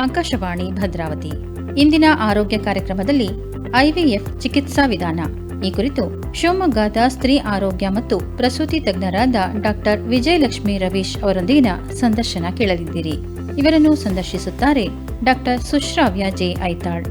ಆಕಾಶವಾಣಿ ಭದ್ರಾವತಿ. ಇಂದಿನ ಆರೋಗ್ಯ ಕಾರ್ಯಕ್ರಮದಲ್ಲಿ ಐವಿಎಫ್ ಚಿಕಿತ್ಸಾ ವಿಧಾನ ಈ ಕುರಿತು ಶಿವಮೊಗ್ಗದ ಸ್ತ್ರೀ ಆರೋಗ್ಯ ಮತ್ತು ಪ್ರಸೂತಿ ತಜ್ಞರಾದ ಡಾಕ್ಟರ್ ವಿಜಯಲಕ್ಷ್ಮಿ ರವೀಶ್ ಅವರೊಂದಿಗಿನ ಸಂದರ್ಶನ ಕೇಳಲಿದ್ದೀರಿ. ಇವರನ್ನು ಸಂದರ್ಶಿಸುತ್ತಾರೆ ಡಾಕ್ಟರ್ ಸುಶ್ರಾವ್ಯ ಜೆ ಐತಾಳ್.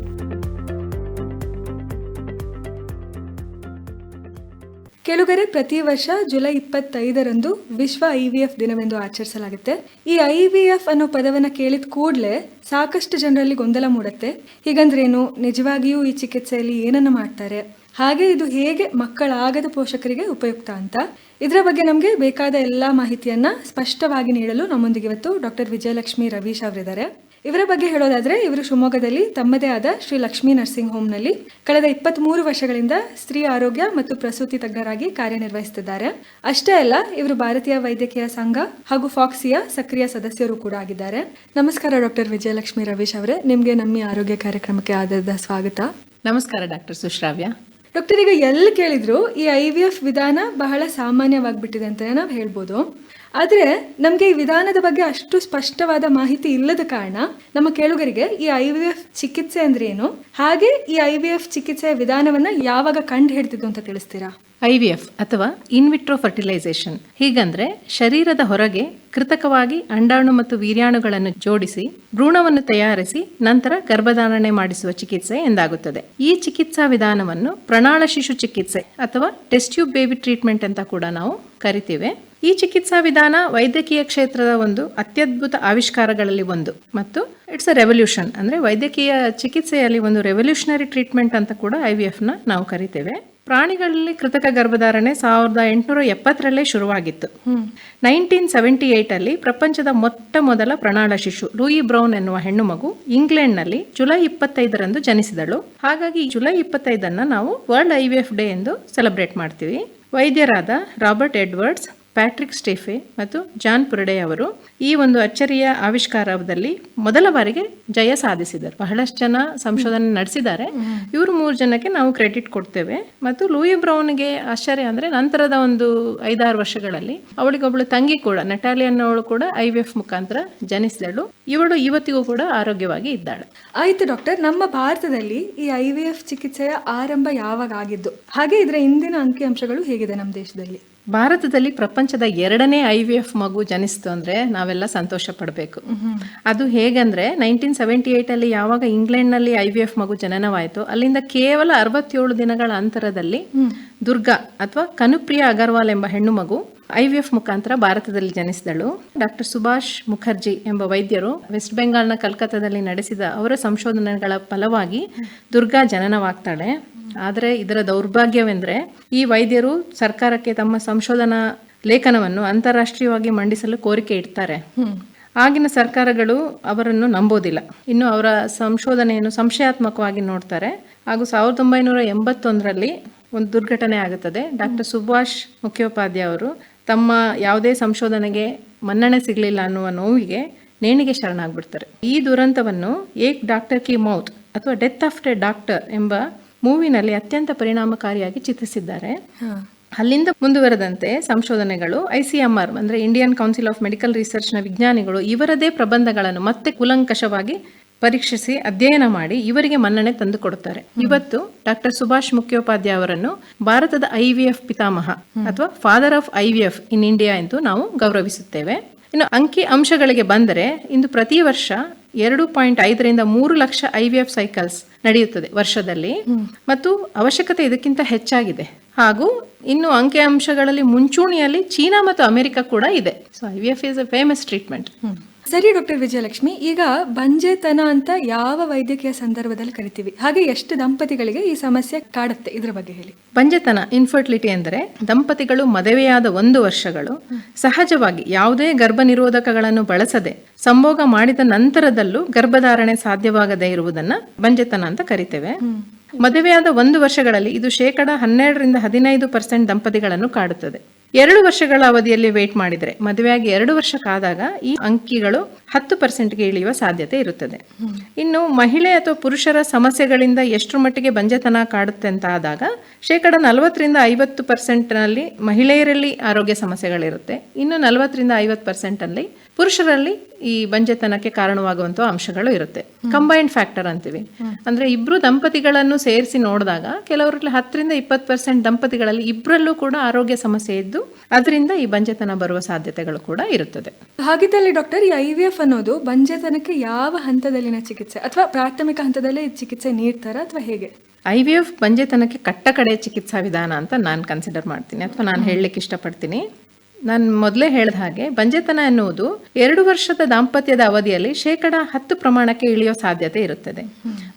ಕೆಳಗರೆ ಪ್ರತಿ ವರ್ಷ ಜುಲೈ 25ರಂದು ವಿಶ್ವ IVF ದಿನವೆಂದು ಆಚರಿಸಲಾಗುತ್ತೆ. ಈ IVF ಅನ್ನೋ ಪದವನ್ನ ಕೇಳಿದ ಕೂಡಲೇ ಸಾಕಷ್ಟು ಜನರಲ್ಲಿ ಗೊಂದಲ ಮೂಡುತ್ತೆ. ಹೀಗಂದ್ರೇನು, ನಿಜವಾಗಿಯೂ ಈ ಚಿಕಿತ್ಸೆಯಲ್ಲಿ ಏನನ್ನ ಮಾಡ್ತಾರೆ, ಹಾಗೆ ಇದು ಹೇಗೆ ಮಕ್ಕಳಾಗದ ಪೋಷಕರಿಗೆ ಉಪಯುಕ್ತ ಅಂತ, ಇದರ ಬಗ್ಗೆ ನಮಗೆ ಬೇಕಾದ ಎಲ್ಲ ಮಾಹಿತಿಯನ್ನ ಸ್ಪಷ್ಟವಾಗಿ ನೀಡಲು ನಮ್ಮೊಂದಿಗೆ ಇವತ್ತು ಡಾಕ್ಟರ್ ವಿಜಯಲಕ್ಷ್ಮಿ ರವೀಶ್ ಅವರಿದ್ದಾರೆ. ಇವರ ಬಗ್ಗೆ ಹೇಳೋದಾದ್ರೆ, ಇವರು ಶಿವಮೊಗ್ಗದಲ್ಲಿ ತಮ್ಮದೇ ಆದ ಶ್ರೀ ಲಕ್ಷ್ಮೀ ನರ್ಸಿಂಗ್ ಹೋಮ್ನಲ್ಲಿ ಕಳೆದ 23 ವರ್ಷಗಳಿಂದ ಸ್ತ್ರೀ ಆರೋಗ್ಯ ಮತ್ತು ಪ್ರಸೂತಿ ತಜ್ಞರಾಗಿ ಕಾರ್ಯನಿರ್ವಹಿಸುತ್ತಿದ್ದಾರೆ. ಅಷ್ಟೇ ಅಲ್ಲ, ಇವರು ಭಾರತೀಯ ವೈದ್ಯಕೀಯ ಸಂಘ ಹಾಗೂ ಫಾಕ್ಸಿಯ ಸಕ್ರಿಯ ಸದಸ್ಯರು ಕೂಡ ಆಗಿದ್ದಾರೆ. ನಮಸ್ಕಾರ ಡಾಕ್ಟರ್ ವಿಜಯಲಕ್ಷ್ಮಿ ರವೀಶ್ ಅವರೇ, ನಿಮಗೆ ನಮ್ಮ ಆರೋಗ್ಯ ಕಾರ್ಯಕ್ರಮಕ್ಕೆ ಆಧಾರದ ಸ್ವಾಗತ. ನಮಸ್ಕಾರ ಡಾಕ್ಟರ್ ಸುಶ್ರಾವ್ಯ. ಡಾಕ್ಟರ್, ಈಗ ಎಲ್ಲಿ ಕೇಳಿದ್ರು ಈ IVF ವಿಧಾನ ಬಹಳ ಸಾಮಾನ್ಯವಾಗಿಬಿಟ್ಟಿದೆ ಅಂತಲೇ ನಾವು ಹೇಳ್ಬೋದು. ಆದರೆ ನಮಗೆ ಈ ವಿಧಾನದ ಬಗ್ಗೆ ಅಷ್ಟು ಸ್ಪಷ್ಟವಾದ ಮಾಹಿತಿ ಇಲ್ಲದ ಕಾರಣ ನಮ್ಮ ಕೇಳುಗರಿಗೆ ಈ IVF ಚಿಕಿತ್ಸೆ ಅಂದ್ರೆ ಏನು, ಹಾಗೆ ಈ IVF ಚಿಕಿತ್ಸೆಯ ವಿಧಾನವನ್ನ ಯಾವಾಗ ಕಂಡು ಹಿಡಿದಿದ್ದು ಅಂತ ತಿಳಿಸ್ತೀರಾ? IVF ಅಥವಾ ಇನ್ವಿಟ್ರೋ ಫರ್ಟಿಲೈಸೇಷನ್, ಹೀಗಂದ್ರೆ ಶರೀರದ ಹೊರಗೆ ಕೃತಕವಾಗಿ ಅಂಡಾಣು ಮತ್ತು ವೀರ್ಯಾಣುಗಳನ್ನು ಜೋಡಿಸಿ ಭ್ರೂಣವನ್ನು ತಯಾರಿಸಿ ನಂತರ ಗರ್ಭಧಾರಣೆ ಮಾಡಿಸುವ ಚಿಕಿತ್ಸೆ ಎಂದಾಗುತ್ತದೆ. ಈ ಚಿಕಿತ್ಸಾ ವಿಧಾನವನ್ನು ಪ್ರಣಾಳ ಶಿಶು ಚಿಕಿತ್ಸೆ ಅಥವಾ ಟೆಸ್ಟ್ ಟ್ಯೂಬ್ ಬೇಬಿ ಟ್ರೀಟ್ಮೆಂಟ್ ಅಂತ ಕೂಡ ನಾವು ಕರಿತೇವೆ. ಈ ಚಿಕಿತ್ಸಾ ವಿಧಾನ ವೈದ್ಯಕೀಯ ಕ್ಷೇತ್ರದ ಒಂದು ಅತ್ಯದ್ಭುತ ಆವಿಷ್ಕಾರಗಳಲ್ಲಿ ಒಂದು, ಮತ್ತು ಇಟ್ಸ್ ಅ ರೆವಲ್ಯೂಷನ್, ಅಂದ್ರೆ ವೈದ್ಯಕೀಯ ಚಿಕಿತ್ಸೆಯಲ್ಲಿ ಒಂದು ರೆವಲ್ಯೂಷನರಿ ಟ್ರೀಟ್ಮೆಂಟ್ ಅಂತ ಕೂಡ IVF ನ ನಾವು ಕರಿತೇವೆ. ಪ್ರಾಣಿಗಳಲ್ಲಿ ಕೃತಕ ಗರ್ಭಧಾರಣೆ 1870ರಲ್ಲೇ ಶುರುವಾಗಿತ್ತು. 1978 ಅಲ್ಲಿ ಪ್ರಪಂಚದ ಮೊಟ್ಟ ಮೊದಲ ಪ್ರಣಾಳ ಶಿಶು ಲೂಯಿ ಬ್ರೌನ್ ಎನ್ನುವ ಹೆಣ್ಣು ಮಗು ಇಂಗ್ಲೆಂಡ್ನಲ್ಲಿ ಜುಲೈ 25ರಂದು ಜನಿಸಿದಳು. ಹಾಗಾಗಿ ಜುಲೈ 25ಅನ್ನ ನಾವು ವರ್ಲ್ಡ್ IVF ಡೇ ಎಂದು ಸೆಲೆಬ್ರೇಟ್ ಮಾಡ್ತೀವಿ. ವೈದ್ಯರಾದ ರಾಬರ್ಟ್ ಎಡ್ವರ್ಡ್ಸ್, ಪ್ಯಾಟ್ರಿಕ್ ಸ್ಟೇಫೆ ಮತ್ತು ಜಾನ್ ಪುರಡೆ ಅವರು ಈ ಒಂದು ಅಚ್ಚರಿಯ ಆವಿಷ್ಕಾರದಲ್ಲಿ ಮೊದಲ ಬಾರಿಗೆ ಜಯ ಸಾಧಿಸಿದರು. ಬಹಳಷ್ಟು ಜನ ಸಂಶೋಧನೆ ನಡೆಸಿದ್ದಾರೆ. ಇವರು 3 ಜನಕ್ಕೆ ನಾವು ಕ್ರೆಡಿಟ್ ಕೊಡ್ತೇವೆ. ಮತ್ತು ಲೂಯಿ ಬ್ರೌನ್ಗೆ ಆಶ್ಚರ್ಯ ಅಂದ್ರೆ ನಂತರದ ಒಂದು 5-6 ವರ್ಷಗಳಲ್ಲಿ ಅವಳಿಗೊಬ್ಬಳು ತಂಗಿ ಕೂಡ, ನಟಾಲಿಯನ್ ಅವಳು ಕೂಡ IVF ಮುಖಾಂತರ ಜನಿಸಿದಳು. ಇವಳು ಇವತ್ತಿಗೂ ಕೂಡ ಆರೋಗ್ಯವಾಗಿ ಇದ್ದಾಳೆ. ಆಯ್ತು ಡಾಕ್ಟರ್, ನಮ್ಮ ಭಾರತದಲ್ಲಿ ಈ IVF ಚಿಕಿತ್ಸೆಯ ಆರಂಭ ಯಾವಾಗ ಆಗಿದ್ದು, ಹಾಗೆ ಇದರ ಇಂದಿನ ಅಂಕಿಅಂಶಗಳು ಹೇಗಿದೆ ನಮ್ಮ ದೇಶದಲ್ಲಿ? ಭಾರತದಲ್ಲಿ ಪ್ರಪಂಚದ 2ನೇ IVF ಮಗು ಜನಿಸ್ತು ಅಂದ್ರೆ ನಾವೆಲ್ಲ ಸಂತೋಷ ಪಡಬೇಕು. ಅದು ಹೇಗಂದ್ರೆ 1978 ಅಲ್ಲಿ ಯಾವಾಗ ಇಂಗ್ಲೆಂಡ್ ನಲ್ಲಿ IVF ಮಗು ಜನನವಾಯಿತು, ಅಲ್ಲಿಂದ ಕೇವಲ 67 ದಿನಗಳ ಅಂತರದಲ್ಲಿ ದುರ್ಗಾ ಅಥವಾ ಕನುಪ್ರಿಯಾ ಅಗರ್ವಾಲ್ ಎಂಬ ಹೆಣ್ಣು ಮಗು IVF ಮುಖಾಂತರ ಭಾರತದಲ್ಲಿ ಜನಿಸಿದಳು. ಡಾಕ್ಟರ್ ಸುಭಾಷ್ ಮುಖರ್ಜಿ ಎಂಬ ವೈದ್ಯರು ವೆಸ್ಟ್ ಬೆಂಗಾಲ್ನ ಕಲ್ಕತ್ತಾದಲ್ಲಿ ನಡೆಸಿದ ಅವರ ಸಂಶೋಧನೆಗಳ ಫಲವಾಗಿ ದುರ್ಗಾ ಜನನವಾಗ್ತಾಳೆ. ಆದರೆ ಇದರ ದೌರ್ಭಾಗ್ಯವೆಂದರೆ ಈ ವೈದ್ಯರು ಸರ್ಕಾರಕ್ಕೆ ತಮ್ಮ ಸಂಶೋಧನಾ ಲೇಖನವನ್ನು ಅಂತಾರಾಷ್ಟ್ರೀಯವಾಗಿ ಮಂಡಿಸಲು ಕೋರಿಕೆ ಇಡ್ತಾರೆ. ಆಗಿನ ಸರ್ಕಾರಗಳು ಅವರನ್ನು ನಂಬೋದಿಲ್ಲ, ಇನ್ನು ಅವರ ಸಂಶೋಧನೆಯನ್ನು ಸಂಶಯಾತ್ಮಕವಾಗಿ ನೋಡ್ತಾರೆ. ಹಾಗೂ 1981ರಲ್ಲಿ ಒಂದು ದುರ್ಘಟನೆ ಆಗುತ್ತದೆ. ಡಾಕ್ಟರ್ ಸುಭಾಷ್ ಮುಖ್ಯೋಪಾಧ್ಯಾಯ ಅವರು ತಮ್ಮ ಯಾವುದೇ ಸಂಶೋಧನೆಗೆ ಮನ್ನಣೆ ಸಿಗಲಿಲ್ಲ ಅನ್ನುವ ನೋವಿಗೆ ನೇಣಿಗೆ ಶರಣಾಗ್ಬಿಡ್ತಾರೆ. ಈ ದುರಂತವನ್ನು ಏಕ್ ಡಾಕ್ಟರ್ ಕಿ ಮೌತ್ ಅಥವಾ ಡೆತ್ ಆಫ್ ಎ ಡಾಕ್ಟರ್ ಎಂಬ ಮೂವಿನಲ್ಲಿ ಅತ್ಯಂತ ಪರಿಣಾಮಕಾರಿಯಾಗಿ ಚಿತ್ರಿಸಿದ್ದಾರೆ. ಅಲ್ಲಿಂದ ಮುಂದುವರೆದಂತೆ ಸಂಶೋಧನೆಗಳು ICMR ಅಂದ್ರೆ Indian council of medical research ನ ವಿಜ್ಞಾನಿಗಳು ಇವರದೇ ಪ್ರಬಂಧಗಳನ್ನು ಮತ್ತೆ ಕೂಲಂಕಷವಾಗಿ ಪರೀಕ್ಷಿಸಿ ಅಧ್ಯಯನ ಮಾಡಿ ಇವರಿಗೆ ಮನ್ನಣೆ ತಂದು ಕೊಡುತ್ತಾರೆ. ಇವತ್ತು ಡಾಕ್ಟರ್ ಸುಭಾಷ್ ಮುಖ್ಯೋಪಾಧ್ಯಾಯ ಅವರನ್ನು ಭಾರತದ IVF ಪಿತಾಮಹ ಅಥವಾ father of IVF in India ಎಂದು ನಾವು ಗೌರವಿಸುತ್ತೇವೆ. ಇನ್ನು ಅಂಕಿ ಅಂಶಗಳಿಗೆ ಬಂದರೆ, ಇಂದು ಪ್ರತಿ ವರ್ಷ 2.5ರಿಂದ 3 ಲಕ್ಷ IVF ಸೈಕಲ್ಸ್ ನಡೆಯುತ್ತದೆ ವರ್ಷದಲ್ಲಿ, ಮತ್ತು ಅವಶ್ಯಕತೆ ಇದಕ್ಕಿಂತ ಹೆಚ್ಚಾಗಿದೆ. ಹಾಗೂ ಇನ್ನು ಅಂಕಿ ಅಂಶಗಳಲ್ಲಿ ಮುಂಚೂಣಿಯಲ್ಲಿ ಚೀನಾ ಮತ್ತು ಅಮೆರಿಕ ಕೂಡ ಇದೆ. So IVF is A famous treatment. ಸರಿ ಡಾಕ್ಟರ್ ವಿಜಯಲಕ್ಷ್ಮಿ, ಈಗ ಬಂಜೆತನ ಅಂತ ಯಾವ ವೈದ್ಯಕೀಯ ಸಂದರ್ಭದಲ್ಲಿ ಕರಿತೀವಿ, ಹಾಗೆ ಎಷ್ಟು ದಂಪತಿಗಳಿಗೆ ಈ ಸಮಸ್ಯೆ ಕಾಡುತ್ತೆ, ಇದ್ರ ಬಗ್ಗೆ ಹೇಳಿ. ಬಂಜೆತನ, ಇನ್ಫರ್ಟಿಲಿಟಿ ಎಂದರೆ ದಂಪತಿಗಳು ಮದುವೆಯಾದ 1 ವರ್ಷಗಳು ಸಹಜವಾಗಿ ಯಾವುದೇ ಗರ್ಭ ನಿರೋಧಕಗಳನ್ನು ಬಳಸದೆ ಸಂಭೋಗ ಮಾಡಿದ ನಂತರದಲ್ಲೂ ಗರ್ಭಧಾರಣೆ ಸಾಧ್ಯವಾಗದೇ ಇರುವುದನ್ನ ಬಂಜೆತನ ಅಂತ ಕರಿತೇವೆ. ಮದುವೆಯಾದ 1 ವರ್ಷಗಳಲ್ಲಿ ಇದು 12ರಿಂದ 15% ದಂಪತಿಗಳನ್ನು ಕಾಡುತ್ತದೆ. 2 ವರ್ಷಗಳ ಅವಧಿಯಲ್ಲಿ ವೇಟ್ ಮಾಡಿದರೆ, ಮದುವೆಯಾಗಿ 2 ವರ್ಷಕ್ಕಾದಾಗ ಈ ಅಂಕಿಗಳು 10%ಗೆ ಇಳಿಯುವ ಸಾಧ್ಯತೆ ಇರುತ್ತದೆ. ಇನ್ನು ಮಹಿಳೆ ಅಥವಾ ಪುರುಷರ ಸಮಸ್ಯೆಗಳಿಂದ ಎಷ್ಟರ ಮಟ್ಟಿಗೆ ಬಂಜೆತನ ಕಾಡುತ್ತೆ ಅಂತ ಆದಾಗ 40-50% ಮಹಿಳೆಯರಲ್ಲಿ ಆರೋಗ್ಯ ಸಮಸ್ಯೆಗಳಿರುತ್ತೆ. ಇನ್ನು 40-50% ಪುರುಷರಲ್ಲಿ ಈ ಬಂಜೆತನಕ್ಕೆ ಕಾರಣವಾಗುವಂಥ ಅಂಶಗಳು ಇರುತ್ತೆ. ಕಂಬೈನ್ಡ್ ಫ್ಯಾಕ್ಟರ್ ಅಂತೀವಿ. ಅಂದ್ರೆ ಇಬ್ರು ದಂಪತಿಗಳನ್ನು ಸೇರಿಸಿ ನೋಡಿದಾಗ ಕೆಲವರಲ್ಲಿ 10-20% ದಂಪತಿಗಳಲ್ಲಿ ಇಬ್ಬರಲ್ಲೂ ಕೂಡ ಆರೋಗ್ಯ ಸಮಸ್ಯೆ ಇದ್ದು ಅದರಿಂದ ಈ ಬಂಜೆತನ ಬರುವ ಸಾಧ್ಯತೆಗಳು ಕೂಡ ಇರುತ್ತದೆ. ಹಾಗಿದ್ದಲ್ಲಿ ಡಾಕ್ಟರ್, ಈ IVF ಅನ್ನೋದು ಬಂಜೆತನಕ್ಕೆ ಯಾವ ಹಂತದಲ್ಲಿನ ಚಿಕಿತ್ಸೆ ಅಥವಾ ಪ್ರಾಥಮಿಕ ಹಂತದಲ್ಲೇ ಈ ಚಿಕಿತ್ಸೆ ನೀಡ್ತಾರಾ ಅಥವಾ ಹೇಗೆ? IVF ಬಂಜೆತನಕ್ಕೆ ಕಟ್ಟಕಡೆ ಚಿಕಿತ್ಸಾ ವಿಧಾನ ಅಂತ ನಾನು ಕನ್ಸಿಡರ್ ಮಾಡ್ತೀನಿ ಅಥವಾ ನಾನು ಹೇಳಲಿಕ್ಕೆ ಇಷ್ಟಪಡ್ತೀನಿ. ನಾನು ಮೊದಲೇ ಹೇಳಿದ ಹಾಗೆ ಬಂಜೆತನ ಎನ್ನುವುದು 2 ವರ್ಷದ ದಾಂಪತ್ಯದ ಅವಧಿಯಲ್ಲಿ 10% ಇಳಿಯೋ ಸಾಧ್ಯತೆ ಇರುತ್ತದೆ.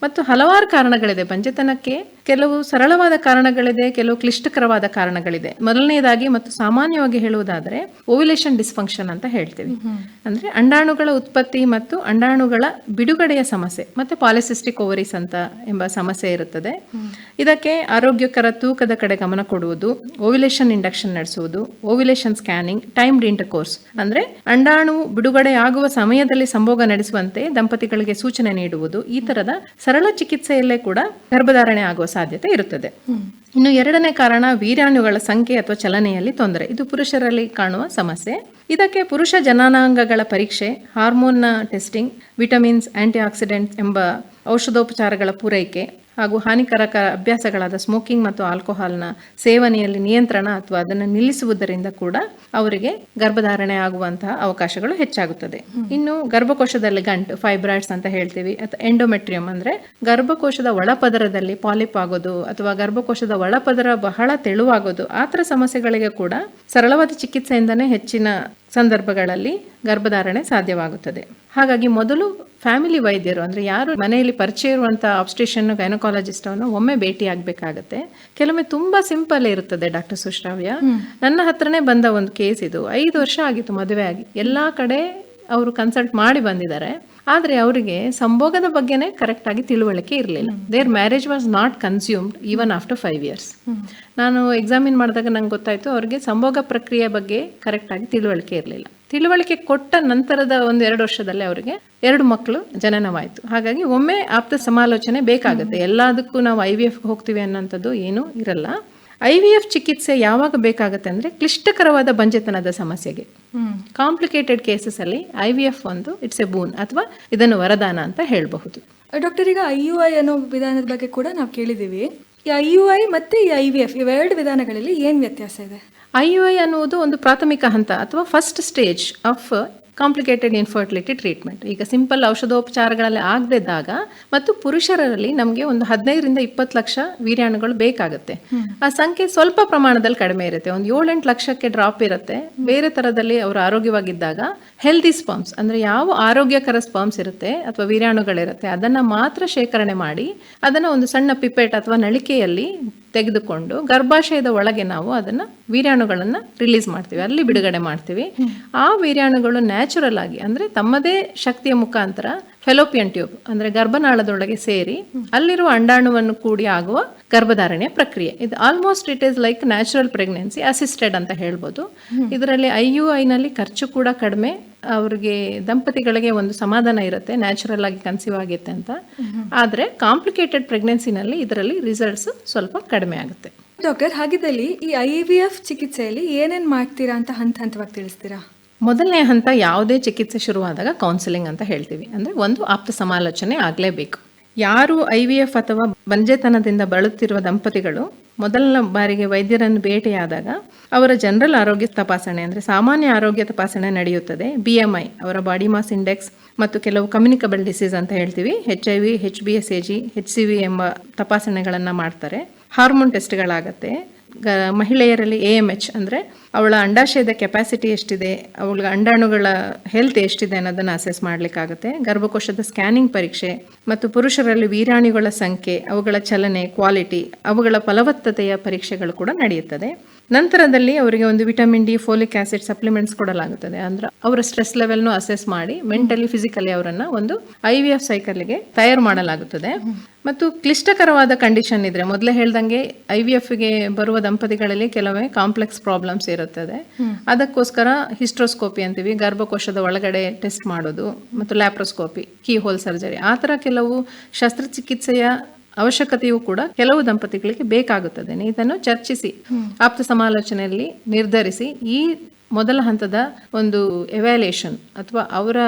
ಮತ್ತು ಹಲವಾರು ಕಾರಣಗಳಿದೆ ಬಂಜೆತನಕ್ಕೆ. ಕೆಲವು ಸರಳವಾದ ಕಾರಣಗಳಿದೆ, ಕೆಲವು ಕ್ಲಿಷ್ಟಕರವಾದ ಕಾರಣಗಳಿದೆ. ಮೊದಲನೇದಾಗಿ ಮತ್ತು ಸಾಮಾನ್ಯವಾಗಿ ಹೇಳುವುದಾದ್ರೆ ಓವ್ಯುಲೇಷನ್ ಡಿಸ್ಫಂಕ್ಷನ್ ಅಂತ ಹೇಳ್ತೀವಿ. ಅಂದ್ರೆ ಅಂಡಾಣುಗಳ ಉತ್ಪತ್ತಿ ಮತ್ತು ಅಂಡಾಣುಗಳ ಬಿಡುಗಡೆಯ ಸಮಸ್ಯೆ ಮತ್ತೆ ಪಾಲಿಸಿಸ್ಟಿಕ್ ಓವರೀಸ್ ಅಂತ ಎಂಬ ಸಮಸ್ಯೆ ಇರುತ್ತದೆ. ಇದಕ್ಕೆ ಆರೋಗ್ಯಕರ ತೂಕದ ಕಡೆ ಗಮನ ಕೊಡುವುದು, ಓವ್ಯುಲೇಷನ್ ಇಂಡಕ್ಷನ್ ನಡೆಸುವುದು, ಓವ್ಯುಲೇಷನ್ ಸ್ಕ್ಯಾನಿಂಗ್, ಟೈಮ್ಡ್ ಇಂಟರ್ಕೋರ್ಸ್ ಅಂದ್ರೆ ಅಂಡಾಣು ಬಿಡುಗಡೆ ಆಗುವ ಸಮಯದಲ್ಲಿ ಸಂಭೋಗ ನಡೆಸುವಂತೆ ದಂಪತಿಗಳಿಗೆ ಸೂಚನೆ ನೀಡುವುದು, ಈ ತರದ ಸರಳ ಚಿಕಿತ್ಸೆಯಲ್ಲೇ ಕೂಡ ಗರ್ಭಧಾರಣೆ ಆಗುವ ಸಾಧ್ಯತೆ ಇರುತ್ತದೆ. ಇನ್ನು ಎರಡನೇ ಕಾರಣ ವೀರ್ಯಾಣುಗಳ ಸಂಖ್ಯೆ ಅಥವಾ ಚಲನೆಯಲ್ಲಿ ತೊಂದರೆ. ಇದು ಪುರುಷರಲ್ಲಿ ಕಾಣುವ ಸಮಸ್ಯೆ. ಇದಕ್ಕೆ ಪುರುಷ ಜನನಾಂಗಗಳ ಪರೀಕ್ಷೆ, ಹಾರ್ಮೋನ್ನ ಟೆಸ್ಟಿಂಗ್, ವಿಟಮಿನ್ಸ್, ಆಂಟಿ ಆಕ್ಸಿಡೆಂಟ್ಸ್ ಎಂಬ ಔಷಧೋಪಚಾರಗಳ ಪೂರೈಕೆ ಹಾಗೂ ಹಾನಿಕಾರಕ ಅಭ್ಯಾಸಗಳಾದ ಸ್ಮೋಕಿಂಗ್ ಮತ್ತು ಆಲ್ಕೋಹಾಲ್ನ ಸೇವನೆಯಲ್ಲಿ ನಿಯಂತ್ರಣ ಅಥವಾ ಅದನ್ನು ನಿಲ್ಲಿಸುವುದರಿಂದ ಕೂಡ ಅವರಿಗೆ ಗರ್ಭಧಾರಣೆ ಆಗುವಂತಹ ಅವಕಾಶಗಳು ಹೆಚ್ಚಾಗುತ್ತದೆ. ಇನ್ನು ಗರ್ಭಕೋಶದಲ್ಲಿ ಗಂಟು, ಫೈಬ್ರಾಯ್ಡ್ಸ್ ಅಂತ ಹೇಳ್ತೀವಿ, ಅಥವಾ ಎಂಡೋಮೆಟ್ರಿಯಂ ಅಂದ್ರೆ ಗರ್ಭಕೋಶದ ಒಳಪದರದಲ್ಲಿ ಪಾಲಿಪ್ ಆಗೋದು ಅಥವಾ ಗರ್ಭಕೋಶದ ಒಳಪದರ ಬಹಳ ತೆಳುವಾಗೋದು, ಆ ಥರ ಸಮಸ್ಯೆಗಳಿಗೆ ಕೂಡ ಸರಳವಾದ ಚಿಕಿತ್ಸೆಯಿಂದನೇ ಹೆಚ್ಚಿನ ಸಂದರ್ಭಗಳಲ್ಲಿ ಗರ್ಭಧಾರಣೆ ಸಾಧ್ಯವಾಗುತ್ತದೆ. ಹಾಗಾಗಿ ಮೊದಲು ಫ್ಯಾಮಿಲಿ ವೈದ್ಯರು ಅಂದ್ರೆ ಯಾರು ಮನೆಯಲ್ಲಿ ಪರಿಚಯ ಇರುವಂತಹ ಆಬ್ಸ್ಟ್ರಿಷನ್, ಗೈನಕಾಲಜಿಸ್ಟ್ ಅನ್ನು ಒಮ್ಮೆ ಭೇಟಿ ಆಗ್ಬೇಕಾಗತ್ತೆ. ಕೆಲವೊಮ್ಮೆ ತುಂಬಾ ಸಿಂಪಲ್ ಇರುತ್ತದೆ. ಡಾಕ್ಟರ್ ಸುಶ್ರಾವ್ಯ, ನನ್ನ ಹತ್ರನೇ ಬಂದ ಒಂದು ಕೇಸ್ ಇದು. 5 ವರ್ಷ ಆಗಿತ್ತು ಮದುವೆ ಆಗಿ, ಎಲ್ಲಾ ಕಡೆ ಅವರು ಕನ್ಸಲ್ಟ್ ಮಾಡಿ ಬಂದಿದ್ದಾರೆ. ಆದರೆ ಅವರಿಗೆ ಸಂಭೋಗದ ಬಗ್ಗೆನೇ ಕರೆಕ್ಟ್ ಆಗಿ ತಿಳುವಳಿಕೆ ಇರಲಿಲ್ಲ. There marriage was not consumed even after 5 years. ನಾನು ಎಕ್ಸಾಮಿನ್ ಮಾಡಿದಾಗ ನಂಗೆ ಗೊತ್ತಾಯ್ತು ಅವರಿಗೆ ಸಂಭೋಗ ಪ್ರಕ್ರಿಯೆ ಬಗ್ಗೆ ಕರೆಕ್ಟ್ ಆಗಿ ತಿಳುವಳಿಕೆ ಇರಲಿಲ್ಲ. ತಿಳುವಳಿಕೆ ಕೊಟ್ಟ ನಂತರದ 1-2 ವರ್ಷದಲ್ಲೇ ಅವರಿಗೆ 2 ಮಕ್ಕಳು ಜನನವಾಯಿತು. ಹಾಗಾಗಿ ಒಮ್ಮೆ ಆಪ್ತ ಸಮಾಲೋಚನೆ ಬೇಕಾಗುತ್ತೆ. ಎಲ್ಲದಕ್ಕೂ ನಾವು IVF ಹೋಗ್ತೀವಿ ಅನ್ನೋಂಥದ್ದು ಏನೂ ಇರಲ್ಲ. IVF ಚಿಕಿತ್ಸೆ ಯಾವಾಗ ಬೇಕಾಗುತ್ತೆ ಅಂದ್ರೆ ಕ್ಲಿಷ್ಟಕರವಾದ ಬಂಜೆತನದ ಸಮಸ್ಯೆಗೆ, ಕಾಂಪ್ಲಿಕೇಟೆಡ್ ಕೇಸಸ್ ಅಲ್ಲಿ IVF ಇಟ್ಸ್ ಎ ಬೂನ್ ಅಥವಾ ಇದನ್ನು ವರದಾನ ಅಂತ ಹೇಳಬಹುದು. ಡಾಕ್ಟರ್, ಈಗ IUI ಅನ್ನೋ ವಿಧಾನದ ಬಗ್ಗೆ ಕೂಡ ನಾವು ಕೇಳಿದೀವಿ. ಈ IUI ಮತ್ತೆ ಈ IVF ಇವೆರಡು ವಿಧಾನಗಳಲ್ಲಿ ಏನ್ ವ್ಯತ್ಯಾಸ ಇದೆ? IUI ಅನ್ನುವುದು ಒಂದು ಪ್ರಾಥಮಿಕ ಹಂತ ಅಥವಾ first stage of complicated infertility treatment. ಈಗ ಸಿಂಪಲ್ ಔಷಧೋಪಚಾರಗಳಲ್ಲಿ ಆಗದಿದ್ದಾಗ ಮತ್ತು ಪುರುಷರಲ್ಲಿ ನಮಗೆ ಒಂದು 15-20 ಲಕ್ಷ ವೀರ್ಯಾಣುಗಳು ಬೇಕಾಗುತ್ತೆ. ಆ ಸಂಖ್ಯೆ ಸ್ವಲ್ಪ ಪ್ರಮಾಣದಲ್ಲಿ ಕಡಿಮೆ ಇರುತ್ತೆ, ಒಂದು 7-8 ಲಕ್ಷಕ್ಕೆ ಡ್ರಾಪ್ ಇರುತ್ತೆ. ಬೇರೆ ತರದಲ್ಲಿ ಅವರು ಆರೋಗ್ಯವಾಗಿದ್ದಾಗ ಹೆಲ್ದಿ ಸ್ಪರ್ಮ್ಸ್ ಅಂದ್ರೆ ಯಾವ ಆರೋಗ್ಯಕರ ಸ್ಪರ್ಮ್ಸ್ ಇರುತ್ತೆ ಅಥವಾ ವೀರ್ಯಾಣುಗಳಿರುತ್ತೆ ಅದನ್ನ ಮಾತ್ರ ಶೇಖರಣೆ ಮಾಡಿ ಅದನ್ನ ಒಂದು ಸಣ್ಣ ಪಿಪೆಟ್ ಅಥವಾ ನಳಿಕೆಯಲ್ಲಿ ತೆಗೆದುಕೊಂಡು ಗರ್ಭಾಶಯದ ಒಳಗೆ ನಾವು ಅದನ್ನ ವೀರ್ಯಾಣುಗಳನ್ನ ರಿಲೀಸ್ ಮಾಡ್ತೀವಿ, ಅಲ್ಲಿ ಬಿಡುಗಡೆ ಮಾಡ್ತೀವಿ. ಆ ವೀರ್ಯಾಣುಗಳು ನ್ಯಾಚುರಲ್ ಆಗಿ ಅಂದ್ರೆ ತಮ್ಮದೇ ಶಕ್ತಿಯ ಮುಖಾಂತರ ಫೆಲೋಪಿಯನ್ ಟ್ಯೂಬ್ ಅಂದ್ರೆ ಗರ್ಭನಾಳದೊಳಗೆ ಸೇರಿ ಅಲ್ಲಿರುವ ಅಂಡಾಣುವನ್ನು ಕೂಡಿ ಆಗುವ ಗರ್ಭಧಾರಣೆಯ ಪ್ರಕ್ರಿಯೆ. ಇದು almost it is like natural pregnancy assisted ಅಂತ ಹೇಳ್ಬೋದು. ಇದರಲ್ಲಿ IUI ನಲ್ಲಿ ಖರ್ಚು ಕೂಡ ಕಡಿಮೆ, ಅವ್ರಿಗೆ ದಂಪತಿಗಳಿಗೆ ಒಂದು ಸಮಾಧಾನ ಇರುತ್ತೆ, ನ್ಯಾಚುರಲ್ ಆಗಿ ಕನ್ಸೀವ್ ಆಗಿತ್ತೆ ಅಂತ. ಆದ್ರೆ ಕಾಂಪ್ಲಿಕೇಟೆಡ್ ಪ್ರೆಗ್ನೆನ್ಸಿನಲ್ಲಿ ಇದರಲ್ಲಿ ರಿಸಲ್ಟ್ಸ್ ಸ್ವಲ್ಪ ಕಡಿಮೆ ಆಗುತ್ತೆ. ಡಾಕ್ಟರ್, ಹಾಗಿದ್ದಲ್ಲಿ ಈ IVF ಚಿಕಿತ್ಸೆಯಲ್ಲಿ ಏನೇನ್ ಮಾಡ್ತೀರಾ ಅಂತ ಹಂತವಾಗಿ ತಿಳಿಸ್ತೀರಾ? ಮೊದಲನೇ ಹಂತ ಯಾವುದೇ ಚಿಕಿತ್ಸೆ ಶುರುವಾದಾಗ ಕೌನ್ಸಿಲಿಂಗ್ ಅಂತ ಹೇಳ್ತೀವಿ. ಅಂದ್ರೆ ಒಂದು ಆಪ್ತ ಸಮಾಲೋಚನೆ ಆಗಲೇಬೇಕು. ಯಾರು IVF ಅಥವಾ ಬಂಜೆತನದಿಂದ ಬಳಲುತ್ತಿರುವ ದಂಪತಿಗಳು ಮೊದಲ ಬಾರಿಗೆ ವೈದ್ಯರನ್ನು ಭೇಟಿಯಾದಾಗ ಅವರ ಜನರಲ್ ಆರೋಗ್ಯ ತಪಾಸಣೆ ಅಂದ್ರೆ ಸಾಮಾನ್ಯ ಆರೋಗ್ಯ ತಪಾಸಣೆ ನಡೆಯುತ್ತದೆ. BMI, ಅವರ ಬಾಡಿ ಮಾಸ್ ಇಂಡೆಕ್ಸ್ ಮತ್ತು ಕೆಲವು ಕಮ್ಯುನಿಕಬಲ್ ಡಿಸೀಸ್ ಅಂತ ಹೇಳ್ತೀವಿ, HIV, HBsAg, HCV ಎಂಬ ತಪಾಸಣೆಗಳನ್ನು ಮಾಡ್ತಾರೆ. ಹಾರ್ಮೋನ್ ಟೆಸ್ಟ್ಗಳಾಗತ್ತೆ. ಮಹಿಳೆಯರಲ್ಲಿ AMH ಅಂದ್ರೆ ಅವಳ ಅಂಡಾಶಯದ ಕೆಪಾಸಿಟಿ ಎಷ್ಟಿದೆ, ಅವಳ ಅಂಡಾಣುಗಳ ಹೆಲ್ತ್ ಎಷ್ಟಿದೆ ಅನ್ನೋದನ್ನು ಅಸೆಸ್ ಮಾಡಲಿಕ್ಕಾಗುತ್ತೆ. ಗರ್ಭಕೋಶದ ಸ್ಕ್ಯಾನಿಂಗ್ ಪರೀಕ್ಷೆ ಮತ್ತು ಪುರುಷರಲ್ಲಿ ವೀರ್ಯಾಣುಗಳ ಸಂಖ್ಯೆ, ಅವುಗಳ ಚಲನೆ, ಕ್ವಾಲಿಟಿ, ಅವುಗಳ ಫಲವತ್ತತೆಯ ಪರೀಕ್ಷೆಗಳು ಕೂಡ ನಡೆಯುತ್ತದೆ. ನಂತರದಲ್ಲಿ ಅವರಿಗೆ ಒಂದು vitamin D, folic acid supplements ಕೊಡಲಾಗುತ್ತದೆ. ಅಂದ್ರೆ ಅವರ ಸ್ಟ್ರೆಸ್ ಲೆವೆಲ್ನು ಅಸೆಸ್ ಮಾಡಿ ಮೆಂಟಲಿ ಫಿಸಿಕಲಿ ಅವರನ್ನ ಒಂದು IVF ಸೈಕಲ್ಗೆ ತಯಾರು ಮಾಡಲಾಗುತ್ತದೆ. ಮತ್ತು ಕ್ಲಿಷ್ಟಕರವಾದ ಕಂಡೀಷನ್ ಇದ್ರೆ, ಮೊದಲೇ ಹೇಳ್ದಂಗೆ IVFಗೆ ಬರುವ ದಂಪತಿಗಳಲ್ಲಿ ಕೆಲವೇ ಕಾಂಪ್ಲೆಕ್ಸ್ ಪ್ರಾಬ್ಲಮ್ಸ್ ಇರುತ್ತೆ. ಇರುತ್ತದೆ. ಅದಕ್ಕೋಸ್ಕರ ಹಿಸ್ಟ್ರೋಸ್ಕೋಪಿ ಅಂತೀವಿ, ಗರ್ಭಕೋಶದ ಒಳಗಡೆ ಟೆಸ್ಟ್ ಮಾಡೋದು, ಮತ್ತು ಲ್ಯಾಪ್ರೋಸ್ಕೋಪಿ, ಕೀ ಹೋಲ್ ಸರ್ಜರಿ, ಆ ಥರ ಕೆಲವು ಶಸ್ತ್ರಚಿಕಿತ್ಸೆಯ ಅವಶ್ಯಕತೆಯೂ ಕೂಡ ಕೆಲವು ದಂಪತಿಗಳಿಗೆ ಬೇಕಾಗುತ್ತದೆ. ಇದನ್ನು ಚರ್ಚಿಸಿ ಆಪ್ತ ಸಮಾಲೋಚನೆಯಲ್ಲಿ ನಿರ್ಧರಿಸಿ ಈ ಮೊದಲ ಹಂತದ ಒಂದು ಎವ್ಯಾಲ್ಯೂಯೇಷನ್ ಅಥವಾ ಅವರ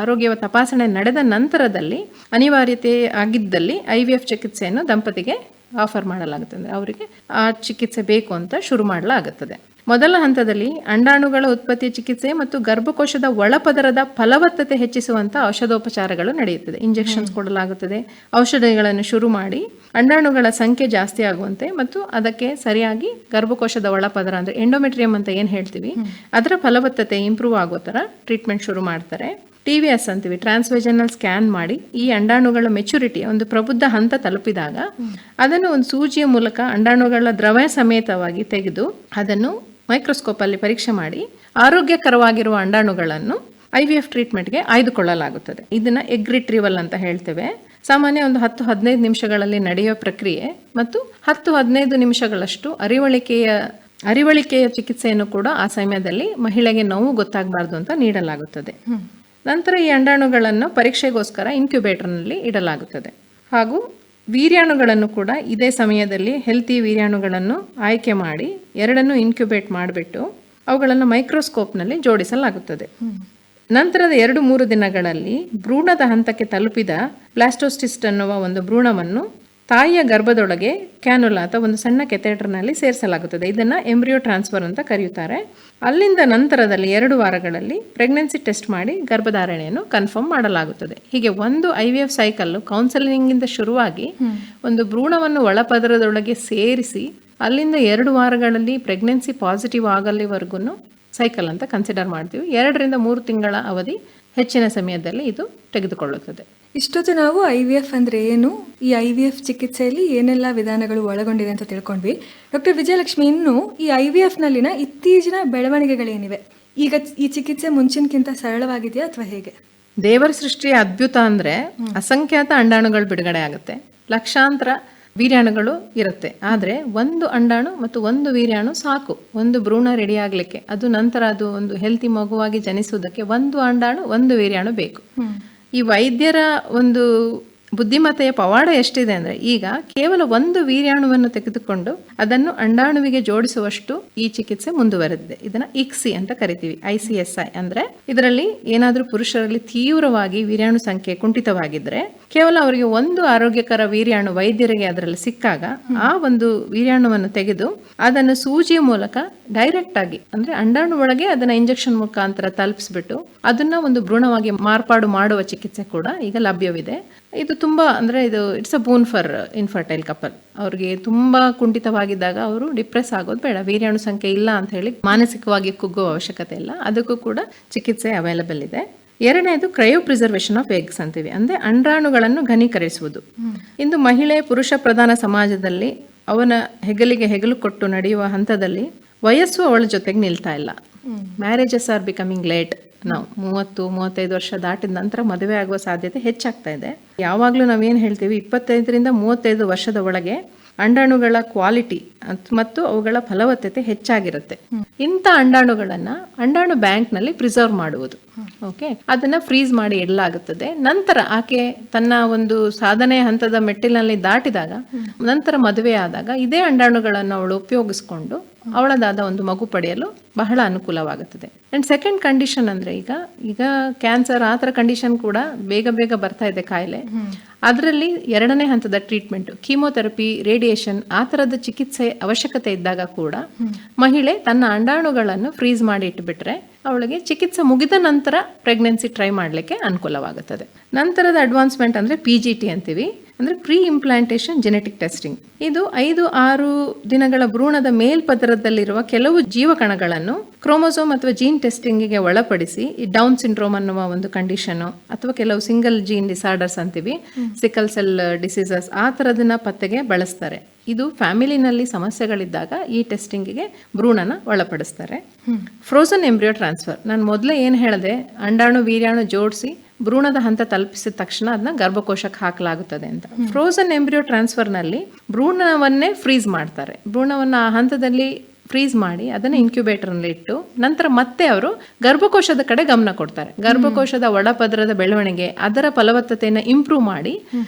ಆರೋಗ್ಯ ತಪಾಸಣೆ ನಡೆದ ನಂತರದಲ್ಲಿ ಅನಿವಾರ್ಯತೆ ಆಗಿದ್ದಲ್ಲಿ IVF ಚಿಕಿತ್ಸೆಯನ್ನು ದಂಪತಿಗೆ ಆಫರ್ ಮಾಡಲಾಗುತ್ತದೆ. ಅವರಿಗೆ ಆ ಚಿಕಿತ್ಸೆ ಬೇಕು ಅಂತ ಶುರು ಮಾಡಲಾಗುತ್ತದೆ. ಮೊದಲ ಹಂತದಲ್ಲಿ ಅಂಡಾಣುಗಳ ಉತ್ಪತ್ತಿ ಚಿಕಿತ್ಸೆ ಮತ್ತು ಗರ್ಭಕೋಶದ ಒಳಪದರದ ಫಲವತ್ತತೆ ಹೆಚ್ಚಿಸುವಂಥ ಔಷಧೋಪಚಾರಗಳು ನಡೆಯುತ್ತದೆ. ಇಂಜೆಕ್ಷನ್ಸ್ ಕೊಡಲಾಗುತ್ತದೆ. ಔಷಧಿಗಳನ್ನು ಶುರು ಮಾಡಿ ಅಂಡಾಣುಗಳ ಸಂಖ್ಯೆ ಜಾಸ್ತಿ ಆಗುವಂತೆ ಮತ್ತು ಅದಕ್ಕೆ ಸರಿಯಾಗಿ ಗರ್ಭಕೋಶದ ಒಳಪದರ ಅಂದರೆ ಎಂಡೋಮೆಟ್ರಿಯಂ ಅಂತ ಏನು ಹೇಳ್ತೀವಿ ಅದರ ಫಲವತ್ತತೆ ಇಂಪ್ರೂವ್ ಆಗೋ ಥರ ಟ್ರೀಟ್ಮೆಂಟ್ ಶುರು ಮಾಡ್ತಾರೆ. TVS ಅಂತೀವಿ, ಟ್ರಾನ್ಸ್ವೆಜನಲ್ ಸ್ಕ್ಯಾನ್ ಮಾಡಿ ಈ ಅಂಡಾಣುಗಳ ಮೆಚುರಿಟಿ ಒಂದು ಪ್ರಬುದ್ಧ ಹಂತ ತಲುಪಿದಾಗ ಅದನ್ನು ಒಂದು ಸೂಜಿಯ ಮೂಲಕ ಅಂಡಾಣುಗಳ ದ್ರವ ಸಮೇತವಾಗಿ ತೆಗೆದು ಅದನ್ನು ಮೈಕ್ರೋಸ್ಕೋಪಲ್ಲಿ ಪರೀಕ್ಷೆ ಮಾಡಿ ಆರೋಗ್ಯಕರವಾಗಿರುವ ಅಂಡಾಣುಗಳನ್ನು IVF ಟ್ರೀಟ್ಮೆಂಟ್ಗೆ ಆಯ್ದುಕೊಳ್ಳಲಾಗುತ್ತದೆ. ಇದನ್ನು ಎಗ್ ರಿಟ್ರೀವಲ್ ಅಂತ ಹೇಳ್ತೇವೆ. ಸಾಮಾನ್ಯ ಒಂದು 10-15 ನಿಮಿಷಗಳಲ್ಲಿ ನಡೆಯುವ ಪ್ರಕ್ರಿಯೆ ಮತ್ತು 10-15 ನಿಮಿಷಗಳಷ್ಟು ಅರಿವಳಿಕೆಯ ಚಿಕಿತ್ಸೆಯನ್ನು ಕೂಡ ಆ ಸಮಯದಲ್ಲಿ ಮಹಿಳೆಗೆ ನೋವು ಗೊತ್ತಾಗಬಾರ್ದು ಅಂತ ನೀಡಲಾಗುತ್ತದೆ. ನಂತರ ಈ ಅಂಡಾಣುಗಳನ್ನು ಪರೀಕ್ಷೆಗೋಸ್ಕರ ಇನ್ಕ್ಯುಬೇಟರ್ನಲ್ಲಿ ಇಡಲಾಗುತ್ತದೆ. ಹಾಗೂ ವೀರ್ಯಾಣುಗಳನ್ನು ಕೂಡ ಇದೇ ಸಮಯದಲ್ಲಿ ಹೆಲ್ತಿ ವೀರ್ಯಾಣುಗಳನ್ನು ಆಯ್ಕೆ ಮಾಡಿ ಎರಡನ್ನು ಇನ್ಕ್ಯುಬೇಟ್ ಮಾಡಿಬಿಟ್ಟು ಅವುಗಳನ್ನು ಮೈಕ್ರೋಸ್ಕೋಪ್ನಲ್ಲಿ ಜೋಡಿಸಲಾಗುತ್ತದೆ. ನಂತರದ 2-3 ದಿನಗಳಲ್ಲಿ ಭ್ರೂಣದ ಹಂತಕ್ಕೆ ತಲುಪಿದ ಬ್ಲಾಸ್ಟೋಸಿಸ್ಟ್ ಅನ್ನುವ ಒಂದು ಭ್ರೂಣವನ್ನು ತಾಯಿಯ ಗರ್ಭದೊಳಗೆ ಕ್ಯಾನುಲಾ ಅಥವಾ ಒಂದು ಸಣ್ಣ ಕೆಥೆಟರ್ನಲ್ಲಿ ಸೇರಿಸಲಾಗುತ್ತದೆ. ಇದನ್ನು ಎಂಬ್ರಿಯೋ ಟ್ರಾನ್ಸ್ಫರ್ ಅಂತ ಕರೆಯುತ್ತಾರೆ. ಅಲ್ಲಿಂದ ನಂತರದಲ್ಲಿ 2 ವಾರಗಳಲ್ಲಿ ಪ್ರೆಗ್ನೆನ್ಸಿ ಟೆಸ್ಟ್ ಮಾಡಿ ಗರ್ಭಧಾರಣೆಯನ್ನು ಕನ್ಫರ್ಮ್ ಮಾಡಲಾಗುತ್ತದೆ. ಹೀಗೆ ಒಂದು IVF ಸೈಕಲ್ಲು ಕೌನ್ಸೆಲಿಂಗಿಂದ ಶುರುವಾಗಿ ಒಂದು ಭ್ರೂಣವನ್ನು ಒಳಪದರದೊಳಗೆ ಸೇರಿಸಿ ಅಲ್ಲಿಂದ 2 ವಾರಗಳಲ್ಲಿ ಪ್ರೆಗ್ನೆನ್ಸಿ ಪಾಸಿಟಿವ್ ಆಗಲಿವರೆಗೂ ಸೈಕಲ್ ಅಂತ ಕನ್ಸಿಡರ್ ಮಾಡ್ತೀವಿ. 2-3 ತಿಂಗಳ ಅವಧಿ ಹೆಚ್ಚಿನ ಸಮಯದಲ್ಲಿ ಇದು ತೆಗೆದುಕೊಳ್ಳುತ್ತದೆ. ಇಷ್ಟೊತ್ತು ನಾವು IVF ಅಂದರೆ ಏನು, ಈ IVF ಚಿಕಿತ್ಸೆಯಲ್ಲಿ ಏನೆಲ್ಲ ವಿಧಾನಗಳು ಒಳಗೊಂಡಿದೆ ಅಂತ ತಿಳ್ಕೊಂಡ್ವಿ. ಡಾಕ್ಟರ್ ವಿಜಯಲಕ್ಷ್ಮಿ, ಇನ್ನು ಈ IVFನಲ್ಲಿನ ಇತ್ತೀಚಿನ ಬೆಳವಣಿಗೆಗಳೇನಿವೆ? ಈಗ ಈ ಚಿಕಿತ್ಸೆ ಮುಂಚಿನಕ್ಕಿಂತ ಸರಳವಾಗಿದೆಯಾ ಅಥವಾ ಹೇಗೆ? ದೇವರ ಸೃಷ್ಟಿಯ ಅದ್ಭುತ ಅಂದರೆ ಅಸಂಖ್ಯಾತ ಅಂಡಾಣುಗಳು ಬಿಡುಗಡೆ ಆಗುತ್ತೆ, ಲಕ್ಷಾಂತರ ವೀರ್ಯಾಣುಗಳು ಇರುತ್ತೆ. ಆದರೆ ಒಂದು ಅಂಡಾಣು ಮತ್ತು ಒಂದು ವೀರ್ಯಾಣು ಸಾಕು ಒಂದು ಭ್ರೂಣ ರೆಡಿ ಆಗಲಿಕ್ಕೆ. ಅದು ನಂತರ ಅದು ಒಂದು ಹೆಲ್ತಿ ಮಗುವಾಗಿ ಜನಿಸುವುದಕ್ಕೆ ಒಂದು ಅಂಡಾಣು ಒಂದು ವೀರ್ಯಾಣು ಬೇಕು. ಈ ವೈದ್ಯರ ಒಂದು ಬುದ್ಧಿಮತ್ತೆಯ ಪವಾಡ ಎಷ್ಟಿದೆ ಅಂದರೆ ಈಗ ಕೇವಲ ಒಂದು ವೀರ್ಯಾಣುವನ್ನು ತೆಗೆದುಕೊಂಡು ಅದನ್ನು ಅಂಡಾಣುವಿಗೆ ಜೋಡಿಸುವಷ್ಟು ಈ ಚಿಕಿತ್ಸೆ ಮುಂದುವರೆದಿದೆ. ಇದನ್ನ ICSI ಅಂತ ಕರಿತೀವಿ, ICSI ಅಂದ್ರೆ ಇದರಲ್ಲಿ ಏನಾದರೂ ಪುರುಷರಲ್ಲಿ ತೀವ್ರವಾಗಿ ವೀರ್ಯಾಣು ಸಂಖ್ಯೆ ಕುಂಠಿತವಾಗಿದ್ರೆ ಕೇವಲ ಅವರಿಗೆ ಒಂದು ಆರೋಗ್ಯಕರ ವೀರ್ಯಾಣು ವೈದ್ಯರಿಗೆ ಅದರಲ್ಲಿ ಸಿಕ್ಕಾಗ ಆ ಒಂದು ವೀರ್ಯಾಣುವನ್ನು ತೆಗೆದು ಅದನ್ನು ಸೂಜಿಯ ಮೂಲಕ ಡೈರೆಕ್ಟ್ ಆಗಿ ಅಂದ್ರೆ ಅಂಡಾಣು ಒಳಗೆ ಅದನ್ನ ಇಂಜೆಕ್ಷನ್ ಮುಖಾಂತರ ತಲುಪಿಸ್ಬಿಟ್ಟು ಅದನ್ನ ಒಂದು ಭ್ರೂಣವಾಗಿ ಮಾರ್ಪಾಡು ಮಾಡುವ ಚಿಕಿತ್ಸೆ ಕೂಡ ಈಗ ಲಭ್ಯವಿದೆ. ಇದು ತುಂಬ ಅಂದರೆ ಇದು it's a boon for infertile couple. ಅವ್ರಿಗೆ ತುಂಬ ಕುಂಠಿತವಾಗಿದ್ದಾಗ ಅವರು ಡಿಪ್ರೆಸ್ ಆಗೋದು ಬೇಡ, ವೀರ್ಯಾಣು ಸಂಖ್ಯೆ ಇಲ್ಲ ಅಂತ ಹೇಳಿ ಮಾನಸಿಕವಾಗಿ ಕುಗ್ಗುವ ಅವಶ್ಯಕತೆ ಇಲ್ಲ, ಅದಕ್ಕೂ ಕೂಡ ಚಿಕಿತ್ಸೆ ಅವೈಲಬಲ್ ಇದೆ. ಎರಡನೇದು ಕ್ರಯೋ ಪ್ರಿಸರ್ವೇಷನ್ ಆಫ್ ಎಗ್ಸ್ ಅಂತೀವಿ, ಅಂದರೆ ಅಂಡಾಣುಗಳನ್ನು ಘನೀಕರಿಸುವುದು. ಇಂದು ಮಹಿಳೆ ಪುರುಷ ಪ್ರಧಾನ ಸಮಾಜದಲ್ಲಿ ಅವನ ಹೆಗಲಿಗೆ ಹೆಗಲು ಕೊಟ್ಟು ನಡೆಯುವ ಹಂತದಲ್ಲಿ ವಯಸ್ಸು ಅವಳ ಜೊತೆಗೆ ನಿಲ್ತಾ ಇಲ್ಲ. Marriages are becoming late. ನಾವು 30-35 ವರ್ಷ ದಾಟಿದ ನಂತರ ಮದುವೆ ಆಗುವ ಸಾಧ್ಯತೆ ಹೆಚ್ಚಾಗ್ತಾ ಇದೆ. ಯಾವಾಗಲೂ ನಾವೇನು ಹೇಳ್ತೀವಿ, 25-35 ವರ್ಷದ ಒಳಗೆ ಅಂಡಾಣುಗಳ ಕ್ವಾಲಿಟಿ ಮತ್ತು ಅವುಗಳ ಫಲವತ್ತತೆ ಹೆಚ್ಚಾಗಿರುತ್ತೆ. ಇಂಥ ಅಂಡಾಣುಗಳನ್ನ ಅಂಡಾಣು ಬ್ಯಾಂಕ್ನಲ್ಲಿ ಪ್ರಿಸರ್ವ್ ಮಾಡುವುದು. ಓಕೆ, ಅದನ್ನ ಫ್ರೀಸ್ ಮಾಡಿ ಇಡಲಾಗುತ್ತದೆ. ನಂತರ ಆಕೆ ತನ್ನ ಒಂದು ಸಾಧನೆಯ ಹಂತದ ಮೆಟ್ಟಿಲಿನಲ್ಲಿ ದಾಟಿದಾಗ ನಂತರ ಮದುವೆ ಆದಾಗ ಇದೇ ಅಂಡಾಣುಗಳನ್ನು ಅವಳು ಉಪಯೋಗಿಸ್ಕೊಂಡು ಅವಳದಾದ ಒಂದು ಮಗು ಪಡೆಯಲು ಬಹಳ ಅನುಕೂಲವಾಗುತ್ತದೆ. ಅಂಡ್ ಸೆಕೆಂಡ್ ಕಂಡೀಷನ್ ಅಂದ್ರೆ ಈಗ ಕ್ಯಾನ್ಸರ್ ಆ ಥರ ಕಂಡೀಷನ್ ಕೂಡ ಬೇಗ ಬರ್ತಾ ಇದೆ ಕಾಯಿಲೆ. ಅದರಲ್ಲಿ 2ನೇ ಹಂತದ ಟ್ರೀಟ್ಮೆಂಟ್, ಕೀಮೋಥೆರಪಿ, ರೇಡಿಯೇಷನ್ ಆ ಥರದ ಚಿಕಿತ್ಸೆ ಅವಶ್ಯಕತೆ ಇದ್ದಾಗ ಕೂಡ ಮಹಿಳೆ ತನ್ನ ಅಂಡಾಣುಗಳನ್ನು ಫ್ರೀಸ್ ಮಾಡಿ ಇಟ್ಟುಬಿಟ್ರೆ ಅವಳಿಗೆ ಚಿಕಿತ್ಸೆ ಮುಗಿದ ನಂತರ ಪ್ರೆಗ್ನೆನ್ಸಿ ಟ್ರೈ ಮಾಡಲಿಕ್ಕೆ ಅನುಕೂಲವಾಗುತ್ತದೆ. ನಂತರದ ಅಡ್ವಾನ್ಸ್ಮೆಂಟ್ ಅಂದರೆ PGT ಅಂತೀವಿ, ಅಂದರೆ ಪ್ರೀ ಇಂಪ್ಲಾಂಟೇಷನ್ ಜೆನೆಟಿಕ್ ಟೆಸ್ಟಿಂಗ್. ಇದು 5-6 ದಿನಗಳ ಭ್ರೂಣದ ಮೇಲ್ಪದರದಲ್ಲಿರುವ ಕೆಲವು ಜೀವಕಣಗಳನ್ನು ಕ್ರೋಮೋಸೋಮ್ ಅಥವಾ ಜೀನ್ ಟೆಸ್ಟಿಂಗಿಗೆ ಒಳಪಡಿಸಿ ಈ ಡೌನ್ ಸಿಂಡ್ರೋಮ್ ಅನ್ನುವ ಒಂದು ಕಂಡೀಷನ್ ಅಥವಾ ಕೆಲವು ಸಿಂಗಲ್ ಜೀನ್ ಡಿಸಾರ್ಡರ್ಸ್ ಅಂತೀವಿ, ಸಿಕಲ್ ಸೆಲ್ ಡಿಸೀಸಸ್ ಆ ಥರದನ್ನ ಪತ್ತೆಗೆ ಬಳಸ್ತಾರೆ. ಇದು ಫ್ಯಾಮಿಲಿನಲ್ಲಿ ಸಮಸ್ಯೆಗಳಿದ್ದಾಗ ಈ ಟೆಸ್ಟಿಂಗಿಗೆ ಭ್ರೂಣನ ಒಳಪಡಿಸ್ತಾರೆ. ಫ್ರೋಸನ್ ಎಂಬ್ರಿಯೋ ಟ್ರಾನ್ಸ್ಫರ್, ನಾನು ಮೊದಲೇ ಏನು ಹೇಳಿದೆ, ಅಂಡಾಣು ವೀರ್ಯಾಣು ಜೋಡಿಸಿ ಭ್ರೂಣದ ಹಂತ ತಲುಪಿಸಿದ ತಕ್ಷಣ ಅದನ್ನ ಗರ್ಭಕೋಶಕ್ಕೆ ಹಾಕಲಾಗುತ್ತದೆ ಅಂತ. ಫ್ರೋಸನ್ ಎಂಬ್ರಿಯೋ ಟ್ರಾನ್ಸ್ಫರ್ನಲ್ಲಿ ಭ್ರೂಣವನ್ನೇ ಫ್ರೀಸ್ ಮಾಡ್ತಾರೆ. ಭ್ರೂಣವನ್ನು ಆ ಹಂತದಲ್ಲಿ ಫ್ರೀಸ್ ಮಾಡಿ ಅದನ್ನು ಇನ್ಕ್ಯುಬೇಟರ್ನಲ್ಲಿ ಇಟ್ಟು ನಂತರ ಮತ್ತೆ ಅವರು ಗರ್ಭಕೋಶದ ಕಡೆ ಗಮನ ಕೊಡ್ತಾರೆ. ಗರ್ಭಕೋಶದ ಒಳಪದರದ ಬೆಳವಣಿಗೆ, ಅದರ ಫಲವತ್ತತೆಯನ್ನು ಇಂಪ್ರೂವ್ ಮಾಡಿ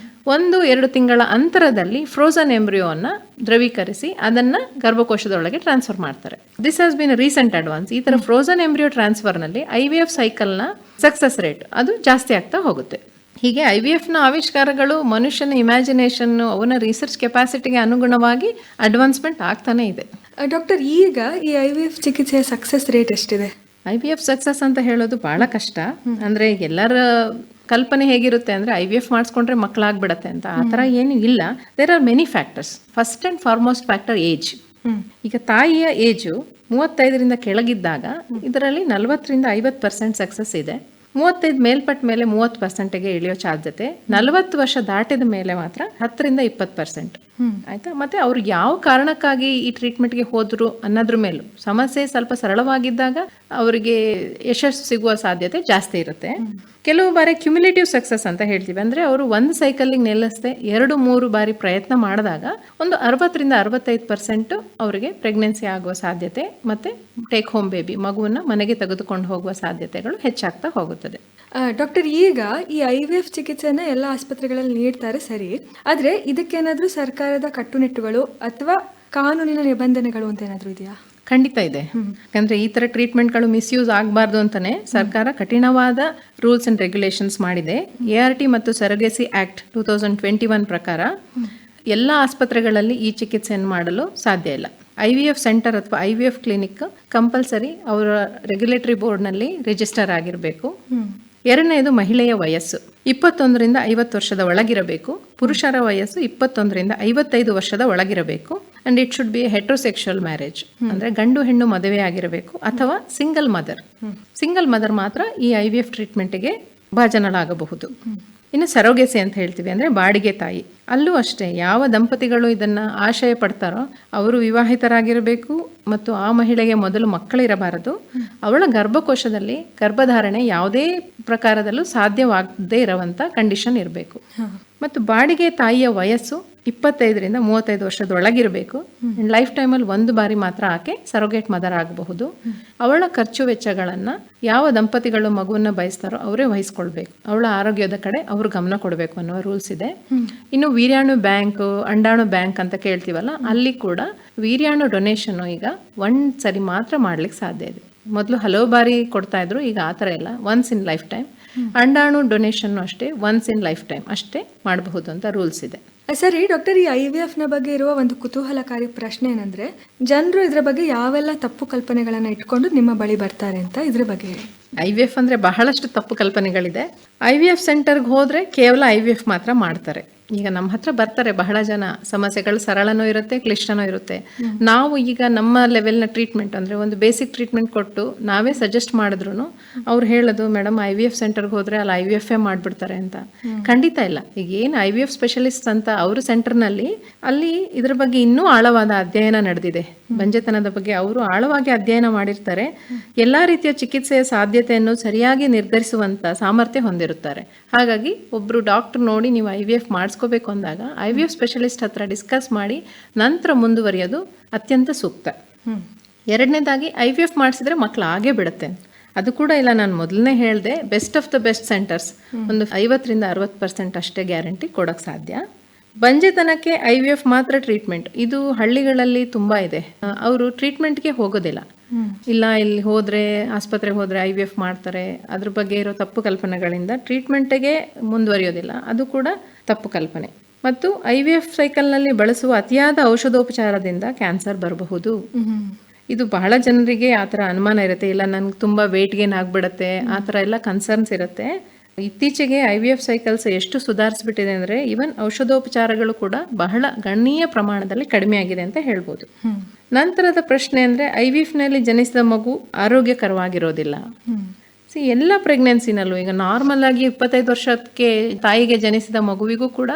1-2 ತಿಂಗಳ ಅಂತರದಲ್ಲಿ ಫ್ರೋಸನ್ ಎಂಬ್ರಿಯೋನ ದ್ರವೀಕರಿಸಿ ಅದನ್ನ ಗರ್ಭಕೋಶದೊಳಗೆ ಟ್ರಾನ್ಸ್ಫರ್ ಮಾಡ್ತಾರೆ. This has been recent advance. ಈ ತರ ಫ್ರೋಸನ್ ಎಂಬ್ರಿಯೋ ಟ್ರಾನ್ಸ್ಫರ್ನಲ್ಲಿ IVF ಸೈಕಲ್ನ ಸಕ್ಸಸ್ ರೇಟ್ ಅದು ಜಾಸ್ತಿ ಆಗ್ತಾ ಹೋಗುತ್ತೆ. ಹೀಗೆ IVFನ ಆವಿಷ್ಕಾರಗಳು ಮನುಷ್ಯನ ಇಮ್ಯಾಜಿನೇಷನ್, ಅವನ ರಿಸರ್ಚ್ ಕೆಪಾಸಿಟಿಗೆ ಅನುಗುಣವಾಗಿ ಅಡ್ವಾನ್ಸ್ಮೆಂಟ್ ಆಗ್ತಾನೆ ಇದೆ. ಡಾಕ್ಟರ್, ಈಗ ಈ IVF ಚಿಕಿತ್ಸೆಯ ಸಕ್ಸಸ್ ರೇಟ್ ಎಷ್ಟಿದೆ? IVF ಸಕ್ಸಸ್ ಅಂತ ಹೇಳೋದು ಬಹಳ ಕಷ್ಟ. ಅಂದ್ರೆ ಎಲ್ಲರ ಕಲ್ಪನೆ ಹೇಗಿರುತ್ತೆ ಅಂದ್ರೆ IVF ಮಾಡಿಸ್ಕೊಂಡ್ರೆ ಮಕ್ಕಳಾಗ್ಬಿಡತ್ತೆ ಅಂತ. ಆ ಥರ ಏನು ಇಲ್ಲ. There are many factors. First and foremost factor age. ಈಗ ತಾಯಿಯ ಏಜು 35ರಿಂದ ಕೆಳಗಿದ್ದಾಗ ಇದರಲ್ಲಿ 40-50% ಸಕ್ಸಸ್ ಇದೆ. 35 ಮೇಲ್ಪಟ್ಟ ಮೇಲೆ 30%ಗೆ ಇಳಿಯೋ ಸಾಧ್ಯತೆ. 40 ವರ್ಷ ದಾಟಿದ ಮೇಲೆ ಮಾತ್ರ 10-20%. ಆಯ್ತಾ. ಮತ್ತೆ ಅವ್ರು ಯಾವ ಕಾರಣಕ್ಕಾಗಿ ಈ ಟ್ರೀಟ್ಮೆಂಟ್ಗೆ ಹೋದ್ರು ಅನ್ನೋದ್ರ ಮೇಲೂ, ಸಮಸ್ಯೆ ಸ್ವಲ್ಪ ಸರಳವಾಗಿದ್ದಾಗ ಅವರಿಗೆ ಯಶಸ್ಸು ಸಿಗುವ ಸಾಧ್ಯತೆ ಜಾಸ್ತಿ ಇರುತ್ತೆ. ಕೆಲವು ಬಾರಿ ಕ್ಯುಮ್ಯುಲೇಟಿವ್ ಸಕ್ಸಸ್ ಅಂತ ಹೇಳ್ತೀವಿ. ಅಂದ್ರೆ ಅವರು ಒಂದು ಸೈಕಲ್ಗೆ ನಿಲ್ಲಿಸದೆ 2-3 ಬಾರಿ ಪ್ರಯತ್ನ ಮಾಡಿದಾಗ ಒಂದು 60-65% ಅವರಿಗೆ ಪ್ರೆಗ್ನೆನ್ಸಿ ಆಗುವ ಸಾಧ್ಯತೆ ಮತ್ತೆ ಟೇಕ್ ಹೋಮ್ ಬೇಬಿ, ಮಗುವನ್ನ ಮನೆಗೆ ತೆಗೆದುಕೊಂಡು ಹೋಗುವ ಸಾಧ್ಯತೆಗಳು ಹೆಚ್ಚಾಗ್ತಾ ಹೋಗುತ್ತದೆ. ಡಾಕ್ಟರ್, ಈಗ ಈ IVF ಚಿಕಿತ್ಸೆನ ಎಲ್ಲ ಆಸ್ಪತ್ರೆಗಳಲ್ಲಿ ನೀಡ್ತಾರೆ ಸರಿ, ಆದ್ರೆ ಇದಕ್ಕೇನಾದ್ರೂ ಸರ್ಕಾರದ ಕಟ್ಟುನಿಟ್ಟುಗಳು ಅಥವಾ ಕಾನೂನಿನ ನಿಬಂಧನೆಗಳು ಅಂತ ಏನಾದ್ರೂ ಇದೆಯಾ? ಖಂಡಿತ ಇದೆ. ಯಾಕಂದ್ರೆ ಈ ತರ ಟ್ರೀಟ್ಮೆಂಟ್ಗಳು ಮಿಸ್ಯೂಸ್ ಆಗಬಾರ್ದು ಅಂತಾನೆ ಸರ್ಕಾರ ಕಠಿಣವಾದ ರೂಲ್ಸ್ ಅಂಡ್ ರೆಗ್ಯುಲೇಷನ್ಸ್ ಮಾಡಿದೆ. ART ಮತ್ತು ಸರಗಸಿ ಆಕ್ಟ್ 2021 ಪ್ರಕಾರ ಎಲ್ಲ ಆಸ್ಪತ್ರೆಗಳಲ್ಲಿ ಈ ಚಿಕಿತ್ಸೆಯನ್ನು ಮಾಡಲು ಸಾಧ್ಯ ಇಲ್ಲ. IVF ಸೆಂಟರ್ ಅಥವಾ IVF ಕ್ಲಿನಿಕ್ ಕಂಪಲ್ಸರಿ ಅವರ ರೆಗ್ಯುಲೇಟರಿ ಬೋರ್ಡ್ನಲ್ಲಿ ರಿಜಿಸ್ಟರ್ ಆಗಿರಬೇಕು. ಎರಡನೇದು ಮಹಿಳೆಯ ವಯಸ್ಸು 21-50 ವರ್ಷದ ಒಳಗಿರಬೇಕು. ಪುರುಷರ ವಯಸ್ಸು 21-55 ವರ್ಷದ ಒಳಗಿರಬೇಕು. And it should be heterosexual marriage, ಅಂದ್ರೆ ಗಂಡು ಹೆಣ್ಣು ಮದುವೆ ಆಗಿರಬೇಕು ಅಥವಾ ಸಿಂಗಲ್ ಮದರ್ ಮಾತ್ರ ಈ IVF ಟ್ರೀಟ್ಮೆಂಟ್ಗೆ ಭಾಜನಳಾಗಬಹುದು. ಇನ್ನು ಸರೋಗೆಸಿ ಅಂತ ಹೇಳ್ತೀವಿ, ಅಂದ್ರೆ ಬಾಡಿಗೆ ತಾಯಿ. ಅಲ್ಲೂ ಅಷ್ಟೇ, ಯಾವ ದಂಪತಿಗಳು ಇದನ್ನ ಆಶಯ ಪಡ್ತಾರೋ ಅವರು ವಿವಾಹಿತರಾಗಿರಬೇಕು ಮತ್ತು ಆ ಮಹಿಳೆಗೆ ಮೊದಲು ಮಕ್ಕಳಿರಬಾರದು. ಅವಳ ಗರ್ಭಕೋಶದಲ್ಲಿ ಗರ್ಭಧಾರಣೆ ಯಾವುದೇ ಪ್ರಕಾರದಲ್ಲೂ ಸಾಧ್ಯವಾಗದೇ ಇರುವಂತ ಕಂಡೀಷನ್ ಇರಬೇಕು. ಮತ್ತು ಬಾಡಿಗೆ ತಾಯಿಯ ವಯಸ್ಸು 25-35 ವರ್ಷದೊಳಗಿರಬೇಕು. ಲೈಫ್ ಟೈಮಲ್ಲಿ 1 ಬಾರಿ ಮಾತ್ರ ಆಕೆ ಸರೋಗೇಟ್ ಮದರ್ ಆಗಬಹುದು. ಅವಳ ಖರ್ಚು ವೆಚ್ಚಗಳನ್ನ ಯಾವ ದಂಪತಿಗಳು ಮಗುವನ್ನ ಬಯಸ್ತಾರೋ ಅವರೇ ವಹಿಸ್ಕೊಳ್ಬೇಕು. ಅವಳ ಆರೋಗ್ಯದ ಕಡೆ ಅವರು ಗಮನ ಕೊಡಬೇಕು ಅನ್ನುವ ರೂಲ್ಸ್ ಇದೆ. ಇನ್ನು ವೀರ್ಯಾಣು ಬ್ಯಾಂಕ್, ಅಂಡಾಣು ಬ್ಯಾಂಕ್ ಅಂತ ಕೇಳ್ತೀವಲ್ಲ, ಅಲ್ಲಿ ಕೂಡ ವೀರ್ಯಾಣು ಡೊನೇಷನ್ ಈಗ 1 ಸರಿ ಮಾತ್ರ ಮಾಡ್ಲಿಕ್ಕೆ ಸಾಧ್ಯ ಇದೆ. ಮೊದಲು ಹಲವು ಬಾರಿ ಕೊಡ್ತಾ ಇದ್ರು, ಈಗ ಆ ಥರ ಇಲ್ಲ, ಒನ್ಸ್ ಇನ್ ಲೈಫ್ ಟೈಮ್. ಅಂಡಾಣು ಡೊನೇಷನ್ ಅಷ್ಟೇ ಒನ್ಸ್ ಇನ್ ಲೈಫ್ ಟೈಮ್ ಅಷ್ಟೇ ಮಾಡಬಹುದು ಅಂತ ರೂಲ್ಸ್ ಇದೆ. ಸರಿ ಡಾಕ್ಟರ್, ಈ IVFನ ಬಗ್ಗೆ ಇರುವ ಒಂದು ಕುತೂಹಲಕಾರಿ ಪ್ರಶ್ನೆ ಏನಂದ್ರೆ, ಜನರು ಇದ್ರ ಬಗ್ಗೆ ಯಾವೆಲ್ಲ ತಪ್ಪು ಕಲ್ಪನೆಗಳನ್ನ ಇಟ್ಕೊಂಡು ನಿಮ್ಮ ಬಳಿ ಬರ್ತಾರೆ ಅಂತ, ಇದ್ರ ಬಗ್ಗೆ ಹೇಳಿ. IVF ಅಂದ್ರೆ ಬಹಳಷ್ಟು ತಪ್ಪು ಕಲ್ಪನೆಗಳಿದೆ. IVF ಸೆಂಟರ್ಗೆ ಹೋದ್ರೆ ಕೇವಲ IVF ಮಾತ್ರ ಮಾಡ್ತಾರೆ. ಈಗ ನಮ್ಮ ಹತ್ರ ಬರ್ತಾರೆ ಬಹಳ ಜನ, ಸಮಸ್ಯೆಗಳು ಸರಳನೂ ಇರುತ್ತೆ, ಕ್ಲಿಷ್ಟನೂ ಇರುತ್ತೆ. ನಾವು ಈಗ ನಮ್ಮ ಲೆವೆಲ್ನ ಟ್ರೀಟ್ಮೆಂಟ್ ಅಂದ್ರೆ ಒಂದು ಬೇಸಿಕ್ ಟ್ರೀಟ್ಮೆಂಟ್ ಕೊಟ್ಟು ನಾವೇ ಸಜೆಸ್ಟ್ ಮಾಡಿದ್ರು ಅವ್ರು ಹೇಳೋದು, ಮೇಡಮ್ IVF ಸೆಂಟರ್ಗೆ ಹೋದ್ರೆ ಅಲ್ಲಿ IVF ಮಾಡ್ಬಿಡ್ತಾರೆ ಅಂತ. ಖಂಡಿತ ಇಲ್ಲ. ಈಗ ಏನು IVF ಸ್ಪೆಷಲಿಸ್ಟ್ ಅಂತ ಅವ್ರ ಸೆಂಟರ್ನಲ್ಲಿ ಅಲ್ಲಿ ಇದ್ರ ಬಗ್ಗೆ ಇನ್ನೂ ಆಳವಾದ ಅಧ್ಯಯನ ನಡೆದಿದೆ. ಬಂಜೆತನದ ಬಗ್ಗೆ ಅವರು ಆಳವಾಗಿ ಅಧ್ಯಯನ ಮಾಡಿರ್ತಾರೆ. ಎಲ್ಲಾ ರೀತಿಯ ಚಿಕಿತ್ಸೆಯ ಸಾಧ್ಯತೆಯನ್ನು ಸರಿಯಾಗಿ ನಿರ್ಧರಿಸುವಂತ ಸಾಮರ್ಥ್ಯ ಹೊಂದಿರುತ್ತಾರೆ. ಹಾಗಾಗಿ ಒಬ್ರು ಡಾಕ್ಟರ್ ನೋಡಿ ನೀವು IVF ಮಾಡಿಸ್ಕೋಬೇಕು ಅಂದಾಗ IVF ಸ್ಪೆಷಲಿಸ್ಟ್ ಹತ್ರ ಡಿಸ್ಕಸ್ ಮಾಡಿ ನಂತರ ಮುಂದುವರಿಯೋದು ಅತ್ಯಂತ ಸೂಕ್ತ. ಎರಡನೇದಾಗಿ IVF ಮಾಡಿಸಿದ್ರೆ ಮಕ್ಕಳು ಆಗೇ ಬಿಡುತ್ತೆ ಅದು ಕೂಡ ಇಲ್ಲ. ನಾನು ಮೊದಲನೇ ಹೇಳಿದೆ, best of the best centres ಒಂದು 50-60% ಅಷ್ಟೇ ಗ್ಯಾರಂಟಿ ಕೊಡೋಕೆ ಸಾಧ್ಯ. ಬಂಜೆತನಕ್ಕೆ IVF ಮಾತ್ರ ಟ್ರೀಟ್ಮೆಂಟ್, ಇದು ಹಳ್ಳಿಗಳಲ್ಲಿ ತುಂಬಾ ಇದೆ. ಅವರು ಟ್ರೀಟ್ಮೆಂಟ್ಗೆ ಹೋಗೋದಿಲ್ಲ. ಇಲ್ಲ ಇಲ್ಲಿ ಹೋದ್ರೆ ಆಸ್ಪತ್ರೆಗೆ ಹೋದ್ರೆ IVF ಮಾಡ್ತಾರೆ, ಅದ್ರ ಬಗ್ಗೆ ಇರೋ ತಪ್ಪು ಕಲ್ಪನೆಗಳಿಂದ ಟ್ರೀಟ್ಮೆಂಟ್ಗೆ ಮುಂದುವರಿಯೋದಿಲ್ಲ. ಅದು ಕೂಡ ತಪ್ಪು ಕಲ್ಪನೆ. ಮತ್ತು IVF ಸೈಕಲ್ನಲ್ಲಿ ಬಳಸುವ ಅತಿಯಾದ ಔಷಧೋಪಚಾರದಿಂದ ಕ್ಯಾನ್ಸರ್ ಬರಬಹುದು. ಇದು ಬಹಳ ಜನರಿಗೆ ಆ ಥರ ಅನುಮಾನ ಇರುತ್ತೆ, ಇಲ್ಲ ನನ್ಗೆ ತುಂಬ ವೇಟ್ ಗೇನ್ ಆಗ್ಬಿಡತ್ತೆ, ಆ ಥರ ಎಲ್ಲ ಕನ್ಸರ್ನ್ಸ್ ಇರುತ್ತೆ. ಇತ್ತೀಚೆಗೆ IVF ಸೈಕಲ್ಸ್ ಎಷ್ಟು ಸುಧಾರಿಸ್ಬಿಟ್ಟಿದೆ ಅಂದರೆ ಈವನ್ ಔಷಧೋಪಚಾರಗಳು ಕೂಡ ಬಹಳ ಗಣನೀಯ ಪ್ರಮಾಣದಲ್ಲಿ ಕಡಿಮೆ ಆಗಿದೆ ಅಂತ ಹೇಳ್ಬೋದು. ನಂತರದ ಪ್ರಶ್ನೆ ಅಂದರೆ IVFನಲ್ಲಿ ಜನಿಸಿದ ಮಗು ಆರೋಗ್ಯಕರವಾಗಿರೋದಿಲ್ಲ. ಎಲ್ಲ ಪ್ರೆಗ್ನೆನ್ಸಿನಲ್ಲೂ ಈಗ ನಾರ್ಮಲ್ ಆಗಿ 25 ವರ್ಷಕ್ಕೆ ತಾಯಿಗೆ ಜನಿಸಿದ ಮಗುವಿಗೂ ಕೂಡ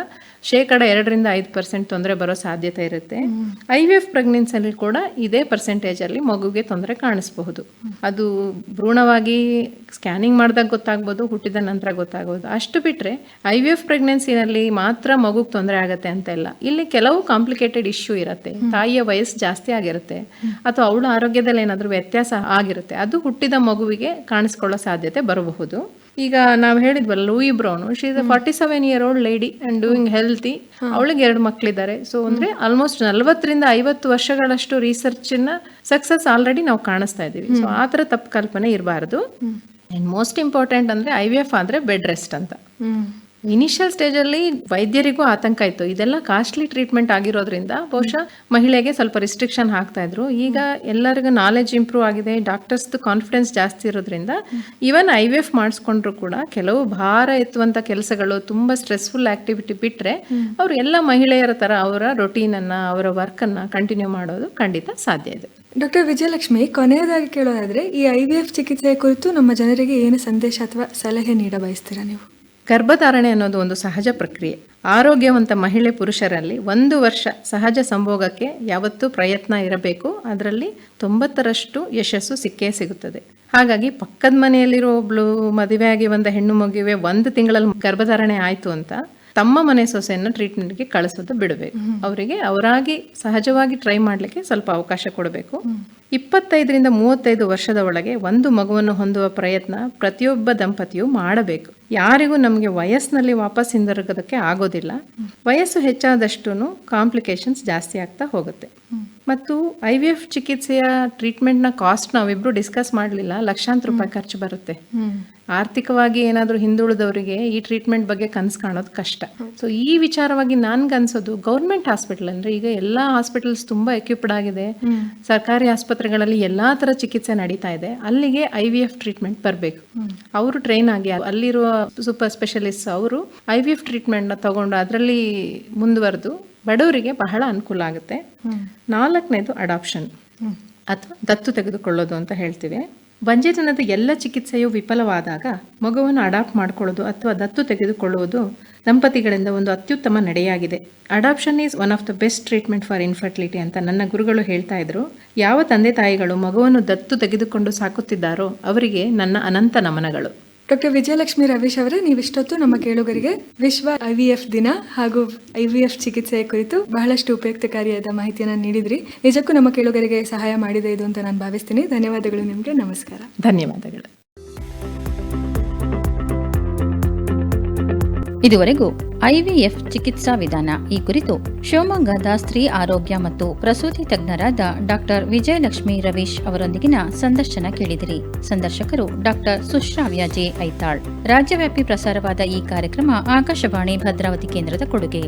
2-5% ತೊಂದರೆ ಬರೋ ಸಾಧ್ಯತೆ ಇರುತ್ತೆ. IVF ಪ್ರೆಗ್ನೆನ್ಸಿಯಲ್ಲಿ ಕೂಡ ಇದೇ ಪರ್ಸೆಂಟೇಜಲ್ಲಿ ಮಗುಗೆ ತೊಂದರೆ ಕಾಣಿಸಬಹುದು. ಅದು ಭ್ರೂಣವಾಗಿ ಸ್ಕ್ಯಾನಿಂಗ್ ಮಾಡಿದಾಗ ಗೊತ್ತಾಗ್ಬೋದು, ಹುಟ್ಟಿದ ನಂತರ ಗೊತ್ತಾಗ್ಬೋದು. ಅಷ್ಟು ಬಿಟ್ಟರೆ IVF ಪ್ರೆಗ್ನೆನ್ಸಿನಲ್ಲಿ ಮಾತ್ರ ಮಗುಗೆ ತೊಂದರೆ ಆಗುತ್ತೆ ಅಂತ ಇಲ್ಲ. ಇಲ್ಲಿ ಕೆಲವು ಕಾಂಪ್ಲಿಕೇಟೆಡ್ ಇಶ್ಯೂ ಇರುತ್ತೆ. ತಾಯಿಯ ವಯಸ್ಸು ಜಾಸ್ತಿ ಆಗಿರುತ್ತೆ ಅಥವಾ ಅವಳ ಆರೋಗ್ಯದಲ್ಲಿ ಏನಾದರೂ ವ್ಯತ್ಯಾಸ ಆಗಿರುತ್ತೆ, ಅದು ಹುಟ್ಟಿದ ಮಗುವಿಗೆ ಕಾಣಿಸ್ಕೊಳ್ಳೋ ಸಾಧ್ಯತೆ ಬರಬಹುದು. ಈಗ ನಾವು ಹೇಳಿದ್ವಲ್ಲ, Louise Brown, she is a 47-year-old lady and doing healthy. ಅವಳಿಗೆ 2 ಮಕ್ಕಳಿದ್ದಾರೆ. ಸೊ ಅಂದ್ರೆ ಆಲ್ಮೋಸ್ಟ್ 40-50 ವರ್ಷಗಳಷ್ಟು ರಿಸರ್ಚ್ನ ಸಕ್ಸಸ್ ಆಲ್ರೆಡಿ ನಾವು ಕಾಣಿಸ್ತಾ ಇದ್ದೀವಿ. ಸೊ ಆ ಥರ ತಪ್ಪು ಕಲ್ಪನೆ ಇರಬಾರ್ದು. ಅಂಡ್ ಮೋಸ್ಟ್ ಇಂಪಾರ್ಟೆಂಟ್ ಅಂದ್ರೆ IVF ಅಂದ್ರೆ ಬೆಡ್ ರೆಸ್ಟ್ ಅಂತ. ಇನಿಷಿಯಲ್ ಸ್ಟೇಜಲ್ಲಿ ವೈದ್ಯರಿಗೂ ಆತಂಕ ಇತ್ತು. ಇದೆಲ್ಲ ಕಾಸ್ಟ್ಲಿ ಟ್ರೀಟ್ಮೆಂಟ್ ಆಗಿರೋದ್ರಿಂದ ಬಹುಶಃ ಮಹಿಳೆಗೆ ಸ್ವಲ್ಪ ರಿಸ್ಟ್ರಿಕ್ಷನ್ ಹಾಕ್ತಾ ಇದ್ರು. ಈಗ ಎಲ್ಲರಿಗೂ ನಾಲೆಜ್ ಇಂಪ್ರೂವ್ ಆಗಿದೆ, ಡಾಕ್ಟರ್ಸ್ದು ಕಾನ್ಫಿಡೆನ್ಸ್ ಜಾಸ್ತಿ ಇರೋದ್ರಿಂದ ಈವನ್ IVF ಮಾಡಿಸ್ಕೊಂಡ್ರು ಕೂಡ ಕೆಲವು ಭಾರ ಎತ್ತುವಂಥ ಕೆಲಸಗಳು, ತುಂಬ ಸ್ಟ್ರೆಸ್ಫುಲ್ ಆಕ್ಟಿವಿಟಿ ಬಿಟ್ಟರೆ ಅವರು ಎಲ್ಲ ಮಹಿಳೆಯರ ಥರ ಅವರ ರೊಟೀನನ್ನು, ಅವರ ವರ್ಕನ್ನು ಕಂಟಿನ್ಯೂ ಮಾಡೋದು ಖಂಡಿತ ಸಾಧ್ಯ ಇದೆ. ಡಾಕ್ಟರ್ ವಿಜಯಲಕ್ಷ್ಮಿ, ಕೊನೆಯದಾಗಿ ಕೇಳೋದಾದ್ರೆ ಈ IVF ಚಿಕಿತ್ಸೆಯ ಕುರಿತು ನಮ್ಮ ಜನರಿಗೆ ಏನು ಸಂದೇಶ ಅಥವಾ ಸಲಹೆ ನೀಡ ಬಯಸ್ತೀರಾ ನೀವು? ಗರ್ಭಧಾರಣೆ ಅನ್ನೋದು ಒಂದು ಸಹಜ ಪ್ರಕ್ರಿಯೆ. ಆರೋಗ್ಯವಂತ ಮಹಿಳೆ ಪುರುಷರಲ್ಲಿ 1 ವರ್ಷ ಸಹಜ ಸಂಭೋಗಕ್ಕೆ ಯಾವತ್ತೂ ಪ್ರಯತ್ನ ಇರಬೇಕು. ಅದರಲ್ಲಿ 90% ಯಶಸ್ಸು ಸಿಕ್ಕೇ ಸಿಗುತ್ತದೆ. ಹಾಗಾಗಿ ಪಕ್ಕದ ಮನೆಯಲ್ಲಿರೋ ಒಬ್ಳು ಮದುವೆಯಾಗಿ ಒಂದು ಹೆಣ್ಣು ಮಗುವೆ 1 ತಿಂಗಳಲ್ಲಿ ಗರ್ಭಧಾರಣೆ ಆಯಿತು ಅಂತ ತಮ್ಮ ಮನೆ ಸೊಸೆಯನ್ನು ಟ್ರೀಟ್ಮೆಂಟ್ಗೆ ಕಳಿಸೋದು ಬಿಡಬೇಕು. ಅವರಿಗೆ ಅವರಾಗಿ ಸಹಜವಾಗಿ ಟ್ರೈ ಮಾಡಲಿಕ್ಕೆ ಸ್ವಲ್ಪ ಅವಕಾಶ ಕೊಡಬೇಕು. 25-35 ವರ್ಷದ ಒಳಗೆ ಒಂದು ಮಗುವನ್ನು ಹೊಂದುವ ಪ್ರಯತ್ನ ಪ್ರತಿಯೊಬ್ಬ ದಂಪತಿಯು ಮಾಡಬೇಕು. ಯಾರಿಗೂ ನಮಗೆ ವಯಸ್ಸಿನಲ್ಲಿ ವಾಪಸ್ ಹಿಂದಿರುಗೋದಕ್ಕೆ ಆಗೋದಿಲ್ಲ. ವಯಸ್ಸು ಹೆಚ್ಚಾದಷ್ಟು ಕಾಂಪ್ಲಿಕೇಶನ್ಸ್ ಜಾಸ್ತಿ ಆಗ್ತಾ ಹೋಗುತ್ತೆ. ಮತ್ತು IVF ಚಿಕಿತ್ಸೆಯ ಟ್ರೀಟ್ಮೆಂಟ್ನ ಕಾಸ್ಟ್ ನಾವಿಬ್ರು ಡಿಸ್ಕಸ್ ಮಾಡಲಿಲ್ಲ. ಲಕ್ಷಾಂತರ ರೂಪಾಯಿ ಖರ್ಚು ಬರುತ್ತೆ. ಆರ್ಥಿಕವಾಗಿ ಏನಾದರೂ ಹಿಂದುಳಿದವರಿಗೆ ಈ ಟ್ರೀಟ್ಮೆಂಟ್ ಬಗ್ಗೆ ಕನಸು ಕಾಣೋದು ಕಷ್ಟ. ಸೊ ಈ ವಿಚಾರವಾಗಿ ನನ್ಗನ್ಸೋದು ಗೌರ್ಮೆಂಟ್ ಹಾಸ್ಪಿಟಲ್ ಅಂದರೆ ಈಗ ಎಲ್ಲ ಹಾಸ್ಪಿಟಲ್ಸ್ ತುಂಬ ಎಕ್ವಿಪ್ಡ್ ಆಗಿದೆ. ಸರ್ಕಾರಿ ಆಸ್ಪತ್ರೆಗಳಲ್ಲಿ ಎಲ್ಲ ಥರ ಚಿಕಿತ್ಸೆ ನಡೀತಾ ಇದೆ. ಅಲ್ಲಿಗೆ IVF ಟ್ರೀಟ್ಮೆಂಟ್ ಬರಬೇಕು. ಅವರು ಟ್ರೈನ್ ಆಗಿ ಅಲ್ಲಿರುವ ಸೂಪರ್ ಸ್ಪೆಷಲಿಸ್ಟ್ ಅವರು IVF ಟ್ರೀಟ್ಮೆಂಟ್ನ ತಗೊಂಡು ಅದರಲ್ಲಿ ಮುಂದುವರೆದು ಬಡವರಿಗೆ ಬಹಳ ಅನುಕೂಲ ಆಗುತ್ತೆ. 4ನೇದು ಅಡಾಪ್ಷನ್ ಅಥವಾ ದತ್ತು ತೆಗೆದುಕೊಳ್ಳೋದು ಅಂತ ಹೇಳ್ತೀವಿ. ಬಂಜೆತನದ ಎಲ್ಲ ಚಿಕಿತ್ಸೆಯು ವಿಫಲವಾದಾಗ ಮಗುವನ್ನು ಅಡಾಪ್ಟ್ ಮಾಡ್ಕೊಳ್ಳೋದು ಅಥವಾ ದತ್ತು ತೆಗೆದುಕೊಳ್ಳುವುದು ದಂಪತಿಗಳಿಂದ ಒಂದು ಅತ್ಯುತ್ತಮ ನಡೆಯಾಗಿದೆ. Adoption is one of the best treatment for infertility ಅಂತ ನನ್ನ ಗುರುಗಳು ಹೇಳ್ತಾ ಇದ್ರು. ಯಾವ ತಂದೆ ತಾಯಿಗಳು ಮಗುವನ್ನು ದತ್ತು ತೆಗೆದುಕೊಂಡು ಸಾಕುತ್ತಿದ್ದಾರೋ ಅವರಿಗೆ ನನ್ನ ಅನಂತ ನಮನಗಳು. ಡಾಕ್ಟರ್ ವಿಜಯಲಕ್ಷ್ಮಿ ರವೀಶ್ ಅವರೇ, ನೀವಿಷ್ಟೊತ್ತು ನಮ್ಮ ಕೇಳುಗರಿಗೆ ವಿಶ್ವ IVF ದಿನ ಹಾಗೂ IVF ಚಿಕಿತ್ಸೆಯ ಕುರಿತು ಬಹಳಷ್ಟು ಉಪಯುಕ್ತಕಾರಿಯಾದ ಮಾಹಿತಿಯನ್ನು ನೀಡಿದ್ರಿ. ನಿಜಕ್ಕೂ ನಮ್ಮ ಕೇಳುಗರಿಗೆ ಸಹಾಯ ಮಾಡಿದೆ ಇದು ಅಂತ ನಾನು ಭಾವಿಸ್ತೀನಿ. ಧನ್ಯವಾದಗಳು ನಿಮಗೆ. ನಮಸ್ಕಾರ. ಧನ್ಯವಾದಗಳು. ಇದುವರೆಗೂ IVF ಚಿಕಿತ್ಸಾ ವಿಧಾನ ಈ ಕುರಿತು ಶಿವಮೊಗ್ಗದ ಸ್ತ್ರೀ ಆರೋಗ್ಯ ಮತ್ತು ಪ್ರಸೂತಿ ತಜ್ಞರಾದ ಡಾಕ್ಟರ್ ವಿಜಯಲಕ್ಷ್ಮಿ ರವೀಶ್ ಅವರೊಂದಿಗಿನ ಸಂದರ್ಶನ ಕೇಳಿದಿರಿ. ಸಂದರ್ಶಕರು ಡಾಕ್ಟರ್ ಸುಶ್ರಾವ್ಯ ಜೆ ಐತಾಳ್. ರಾಜ್ಯವ್ಯಾಪಿ ಪ್ರಸಾರವಾದ ಈ ಕಾರ್ಯಕ್ರಮ ಆಕಾಶವಾಣಿ ಭದ್ರಾವತಿ ಕೇಂದ್ರದ ಕೊಡುಗೆ.